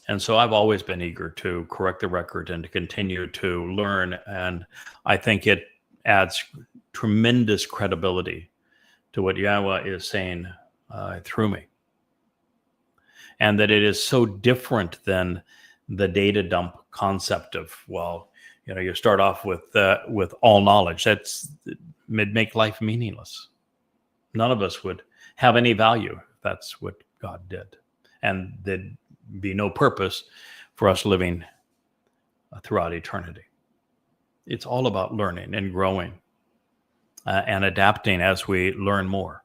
And so I've always been eager to correct the record and to continue to learn. And I think it adds tremendous credibility to what Yahweh is saying through me. And that it is so different than the data dump concept of, well, you start off with all knowledge. That'd make life meaningless. None of us would have any value if that's what God did. And there'd be no purpose for us living throughout eternity. It's all about learning and growing and adapting as we learn more.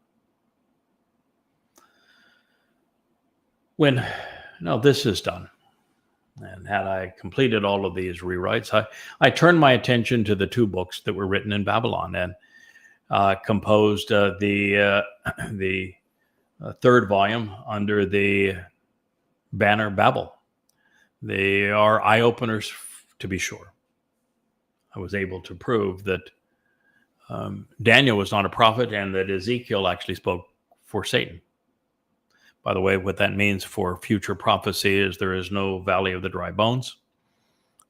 When this is done, and had I completed all of these rewrites, I turned my attention to the 2 books that were written in Babylon and composed the 3rd volume under the banner Babel. They are eye-openers to be sure. I was able to prove that Daniel was not a prophet and that Ezekiel actually spoke for Satan. By the way, what that means for future prophecy is there is no valley of the dry bones.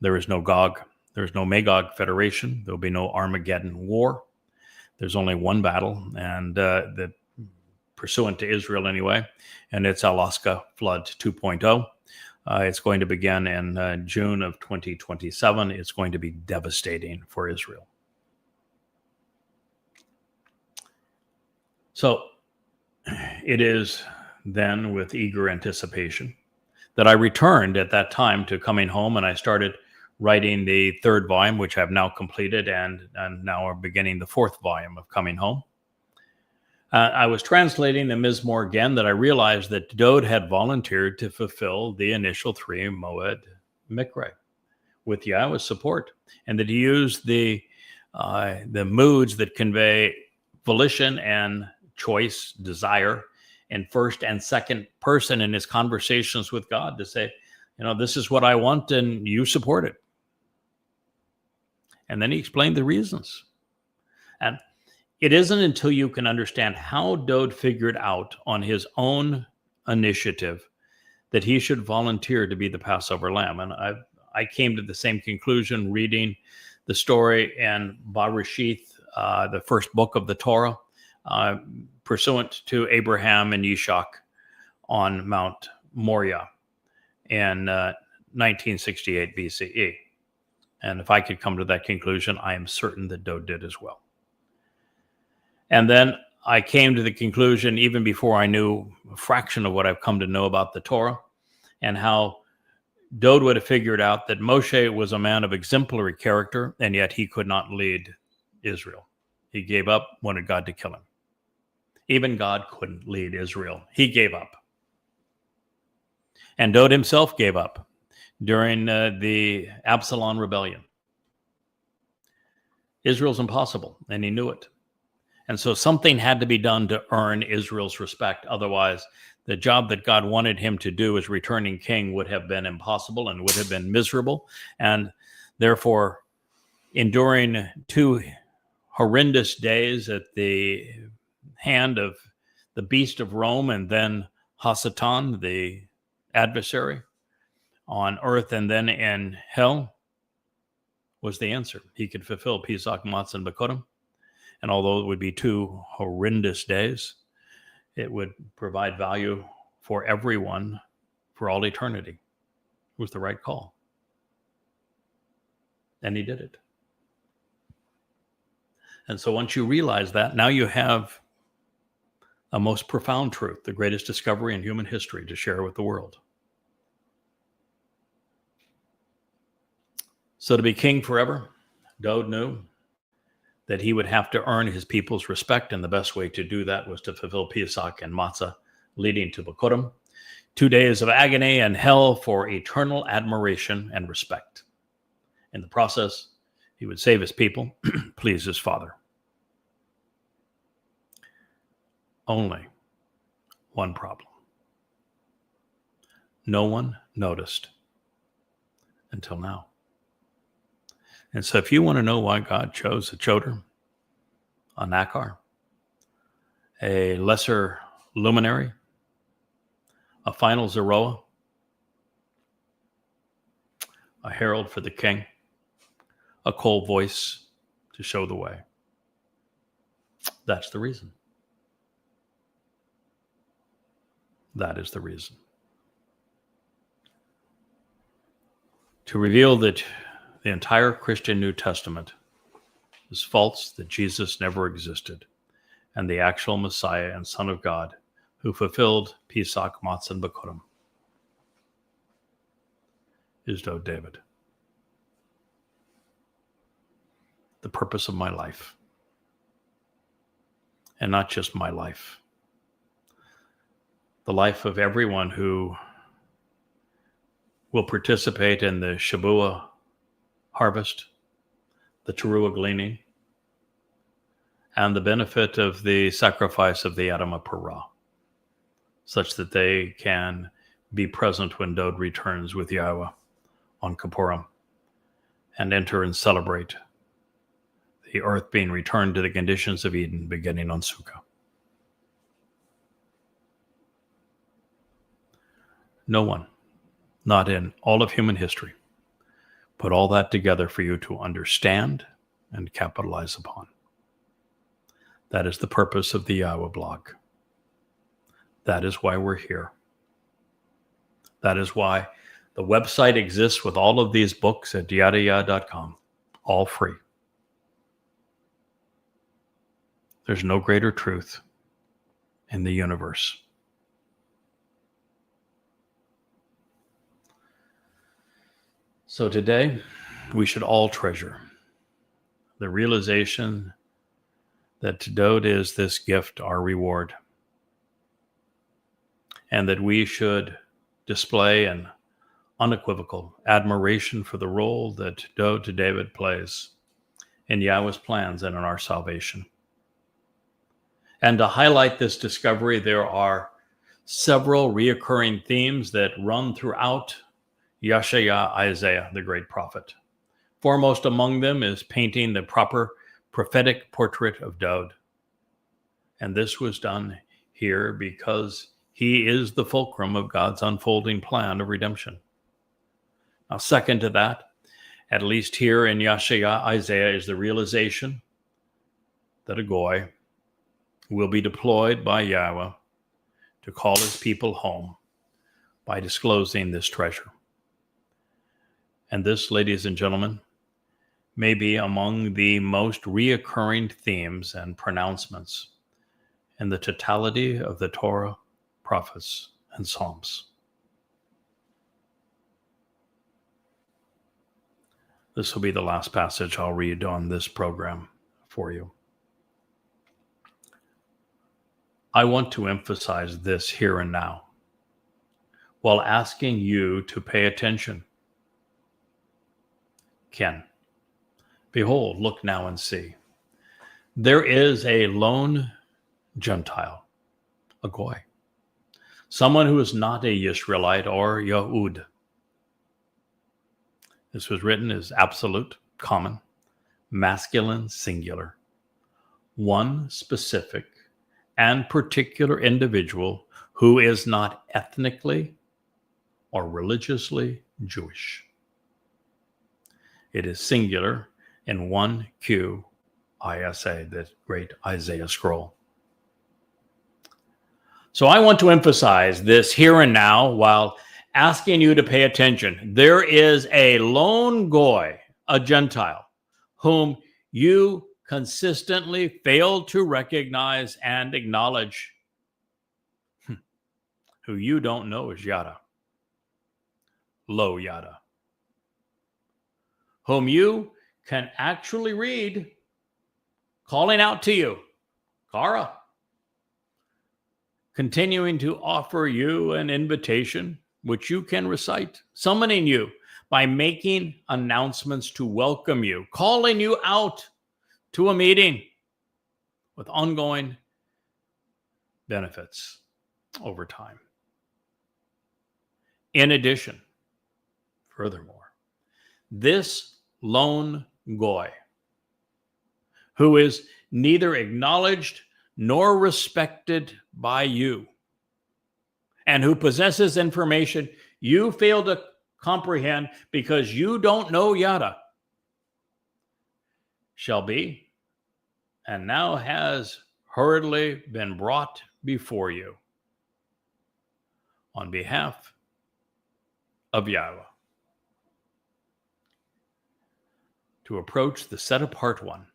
There is no Gog. There is no Magog federation. There will be no Armageddon war. There's only one battle, and that pursuant to Israel anyway, and it's Alaska Flood 2.0. It's going to begin in June of 2027. It's going to be devastating for Israel. So it is then with eager anticipation that I returned at that time to coming home, and I started writing the third volume, which I've now completed, and now are beginning the fourth volume of Coming Home. I was translating the Mizmor again that I realized that Dowd had volunteered to fulfill the initial 3 Moed Mikra with Yahweh's support, and that he used the moods that convey volition and choice, desire, in first and second person in his conversations with God to say, this is what I want and you support it. And then he explained the reasons. And it isn't until you can understand how Dowd figured out on his own initiative that he should volunteer to be the Passover lamb. And I came to the same conclusion reading the story in Bereshith, the first book of the Torah, pursuant to Abraham and Yishak on Mount Moriah in 1968 BCE. And if I could come to that conclusion, I am certain that Dowd did as well. And then I came to the conclusion, even before I knew a fraction of what I've come to know about the Torah, and how Dowd would have figured out that Moshe was a man of exemplary character, and yet he could not lead Israel. He gave up, wanted God to kill him. Even God couldn't lead Israel. He gave up. And Dowd himself gave up during the Absalom rebellion. Israel's impossible, and he knew it. And so something had to be done to earn Israel's respect. Otherwise, the job that God wanted him to do as returning king would have been impossible and would have been miserable. And therefore, enduring 2 horrendous days at the hand of the beast of Rome and then Hasatan, the adversary, on earth and then in hell, was the answer. He could fulfill Pesach, Matzah, and Bekurim. And although it would be 2 horrendous days, it would provide value for everyone for all eternity. It was the right call. And he did it. And so once you realize that, now you have a most profound truth, the greatest discovery in human history to share with the world. So to be king forever, Dowd knew that he would have to earn his people's respect, and the best way to do that was to fulfill Pesach and Matzah, leading to Bekurim, 2 days of agony and hell for eternal admiration and respect. In the process, he would save his people, please his Father. Only one problem. No one noticed until now. And so if you want to know why God chose a Choder, a Nakar, a lesser luminary, a final Zeroah, a herald for the king, a cold voice to show the way, that's the reason. That is the reason. To reveal that the entire Christian New Testament is false, that Jesus never existed, and the actual Messiah and Son of God who fulfilled Pesach, Matzah, and Bekurim is Dowd David. The purpose of my life. And not just my life. The life of everyone who will participate in the Shabuw'ah harvest, the Taruw'ah gleaning, and the benefit of the sacrifice of the Adamah Parah, such that they can be present when Dowd returns with Yahweh on Kippurim and enter and celebrate the earth being returned to the conditions of Eden beginning on Sukkah. No one, not in all of human history, put all that together for you to understand and capitalize upon. That is the purpose of the Yahowah blog. That is why we're here. That is why the website exists with all of these books at yadayah.com, all free. There's no greater truth in the universe. So today, we should all treasure the realization that Dowd is this gift, our reward, and that we should display an unequivocal admiration for the role that Dowd to David plays in Yahweh's plans and in our salvation. And to highlight this discovery, there are several reoccurring themes that run throughout Yahshua, Isaiah, the great prophet. Foremost among them is painting the proper prophetic portrait of Dowd. And this was done here because he is the fulcrum of God's unfolding plan of redemption. Now, second to that, at least here in Yahshua, Isaiah, is the realization that a goy will be deployed by Yahweh to call his people home by disclosing this treasure. And this, ladies and gentlemen, may be among the most reoccurring themes and pronouncements in the totality of the Torah, prophets, and Psalms. This will be the last passage I'll read on this program for you. I want to emphasize this here and now while asking you to pay attention. Ken, behold, look now and see. There is a lone Gentile, a goy, someone who is not a Yisraelite or Yehud. This was written as absolute, common, masculine, singular. One specific and particular individual who is not ethnically or religiously Jewish. It is singular in 1 Qisa, that great Isaiah scroll. So I want to emphasize this here and now while asking you to pay attention. There is a lone goy, a Gentile, whom you consistently fail to recognize and acknowledge, who you don't know is Yada, Lo Yada, whom you can actually read calling out to you, Kara, continuing to offer you an invitation, which you can recite, summoning you by making announcements to welcome you, calling you out to a meeting with ongoing benefits over time. In addition, furthermore, this lone goy, who is neither acknowledged nor respected by you, and who possesses information you fail to comprehend because you don't know Yada, shall be, and now has hurriedly been brought before you on behalf of Yahweh to approach the set-apart one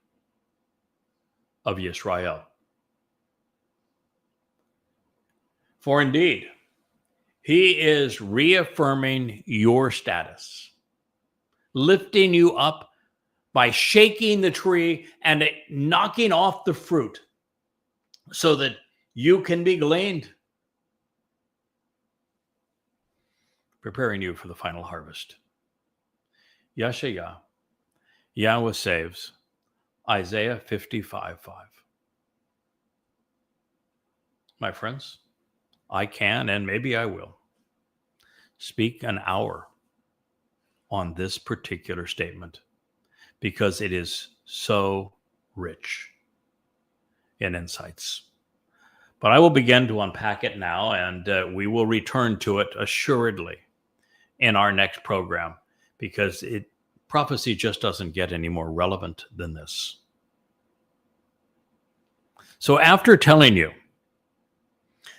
of Yisrael. For indeed, he is reaffirming your status, lifting you up by shaking the tree and knocking off the fruit so that you can be gleaned, preparing you for the final harvest. Yahshua, Yahweh saves, Isaiah 55:5. My friends, I can, and maybe I will, speak an hour on this particular statement because it is so rich in insights. But I will begin to unpack it now, and we will return to it assuredly in our next program, because prophecy just doesn't get any more relevant than this. So after telling you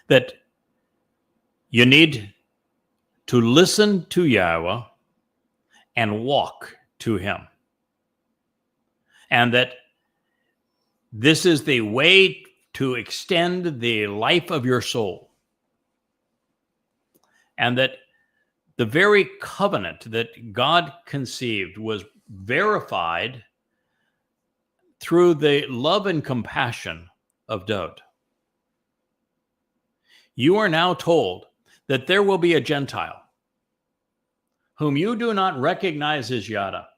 that you need to listen to Yahweh and walk to him, and that this is the way to extend the life of your soul, and that the very covenant that God conceived was verified through the love and compassion of Dowd. You are now told that there will be a Gentile whom you do not recognize as Yada,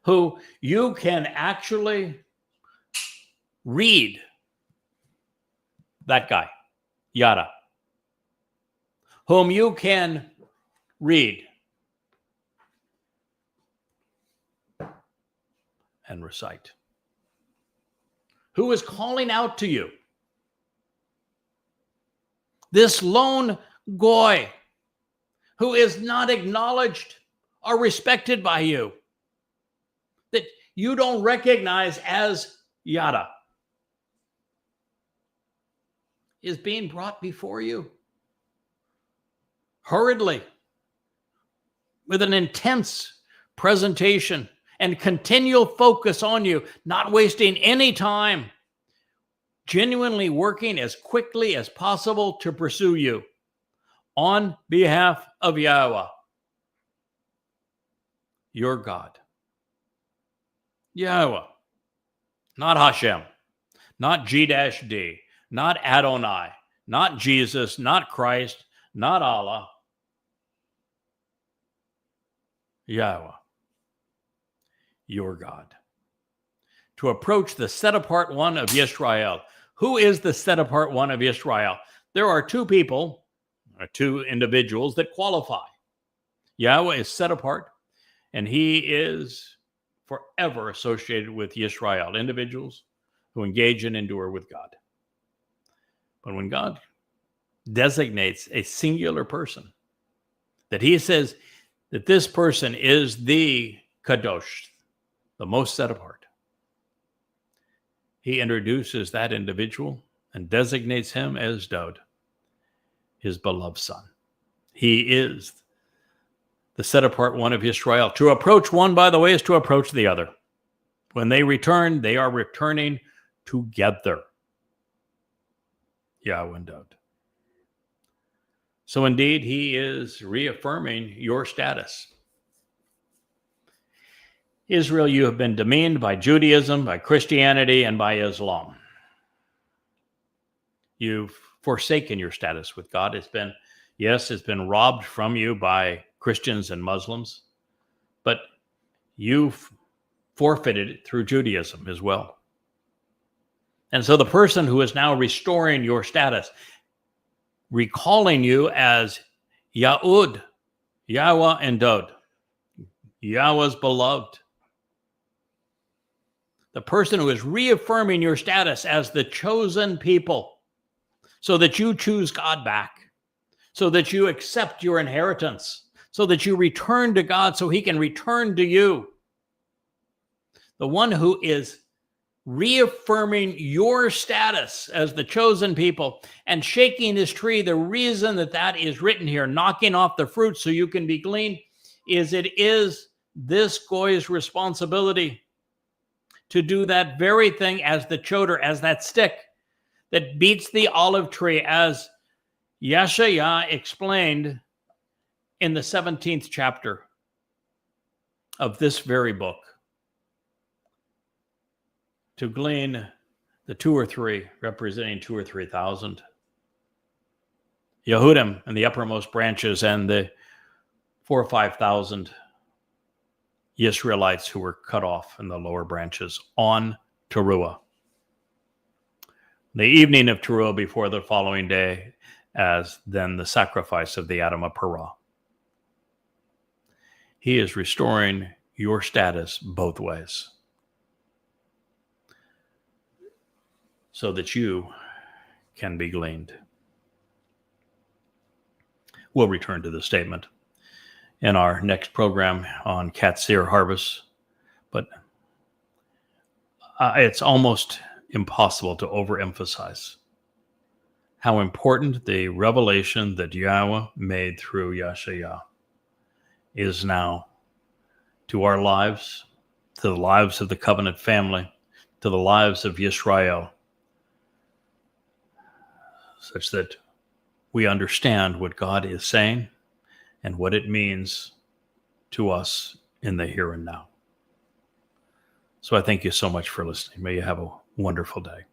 who you can actually read that guy, Yada, whom you can read and recite, who is calling out to you. This lone goy who is not acknowledged or respected by you, that you don't recognize as Yada, is being brought before you hurriedly with an intense presentation and continual focus on you, not wasting any time, genuinely working as quickly as possible to pursue you on behalf of Yahweh, your God. Yahweh, not Hashem, not G-D, not Adonai, not Jesus, not Christ, not Allah. Yahweh, your God. To approach the set-apart one of Yisrael. Who is the set-apart one of Yisrael? There are two people, or two individuals that qualify. Yahweh is set apart, and he is forever associated with Yisrael, individuals who engage and endure with God. But when God designates a singular person, that he says that this person is the Kadosh, the most set apart, he introduces that individual and designates him as Dowd, his beloved son. He is the set apart one of Israel. To approach one, by the way, is to approach the other. When they return, they are returning together. Yahweh and Dowd. So indeed, he is reaffirming your status. Israel, you have been demeaned by Judaism, by Christianity, and by Islam. You've forsaken your status with God. It's been robbed from you by Christians and Muslims, but you've forfeited it through Judaism as well. And so the person who is now restoring your status, recalling you as Yahud, Yahweh and Dowd, Yahweh's beloved, the person who is reaffirming your status as the chosen people, so that you choose God back, so that you accept your inheritance, so that you return to God so he can return to you. The one who is reaffirming your status as the chosen people and shaking his tree, the reason that is written here, knocking off the fruit so you can be gleaned, is it is this goy's responsibility to do that very thing as the choder, as that stick that beats the olive tree, as Yahshua explained in the 17th chapter of this very book. To glean the 2 or 3, representing 2 or 3,000. Yehudim and the uppermost branches, and the 4,000 or 5,000 Israelites who were cut off in the lower branches on Taruw'ah. The evening of Taruw'ah before the following day, as then the sacrifice of the Adam of Parah. He is restoring your status both ways so that you can be gleaned. We'll return to the statement in our next program on Qatsyr harvest, but it's almost impossible to overemphasize how important the revelation that Yahweh made through Yahshua is now to our lives, to the lives of the covenant family, to the lives of Yisrael, such that we understand what God is saying and what it means to us in the here and now. So I thank you so much for listening. May you have a wonderful day.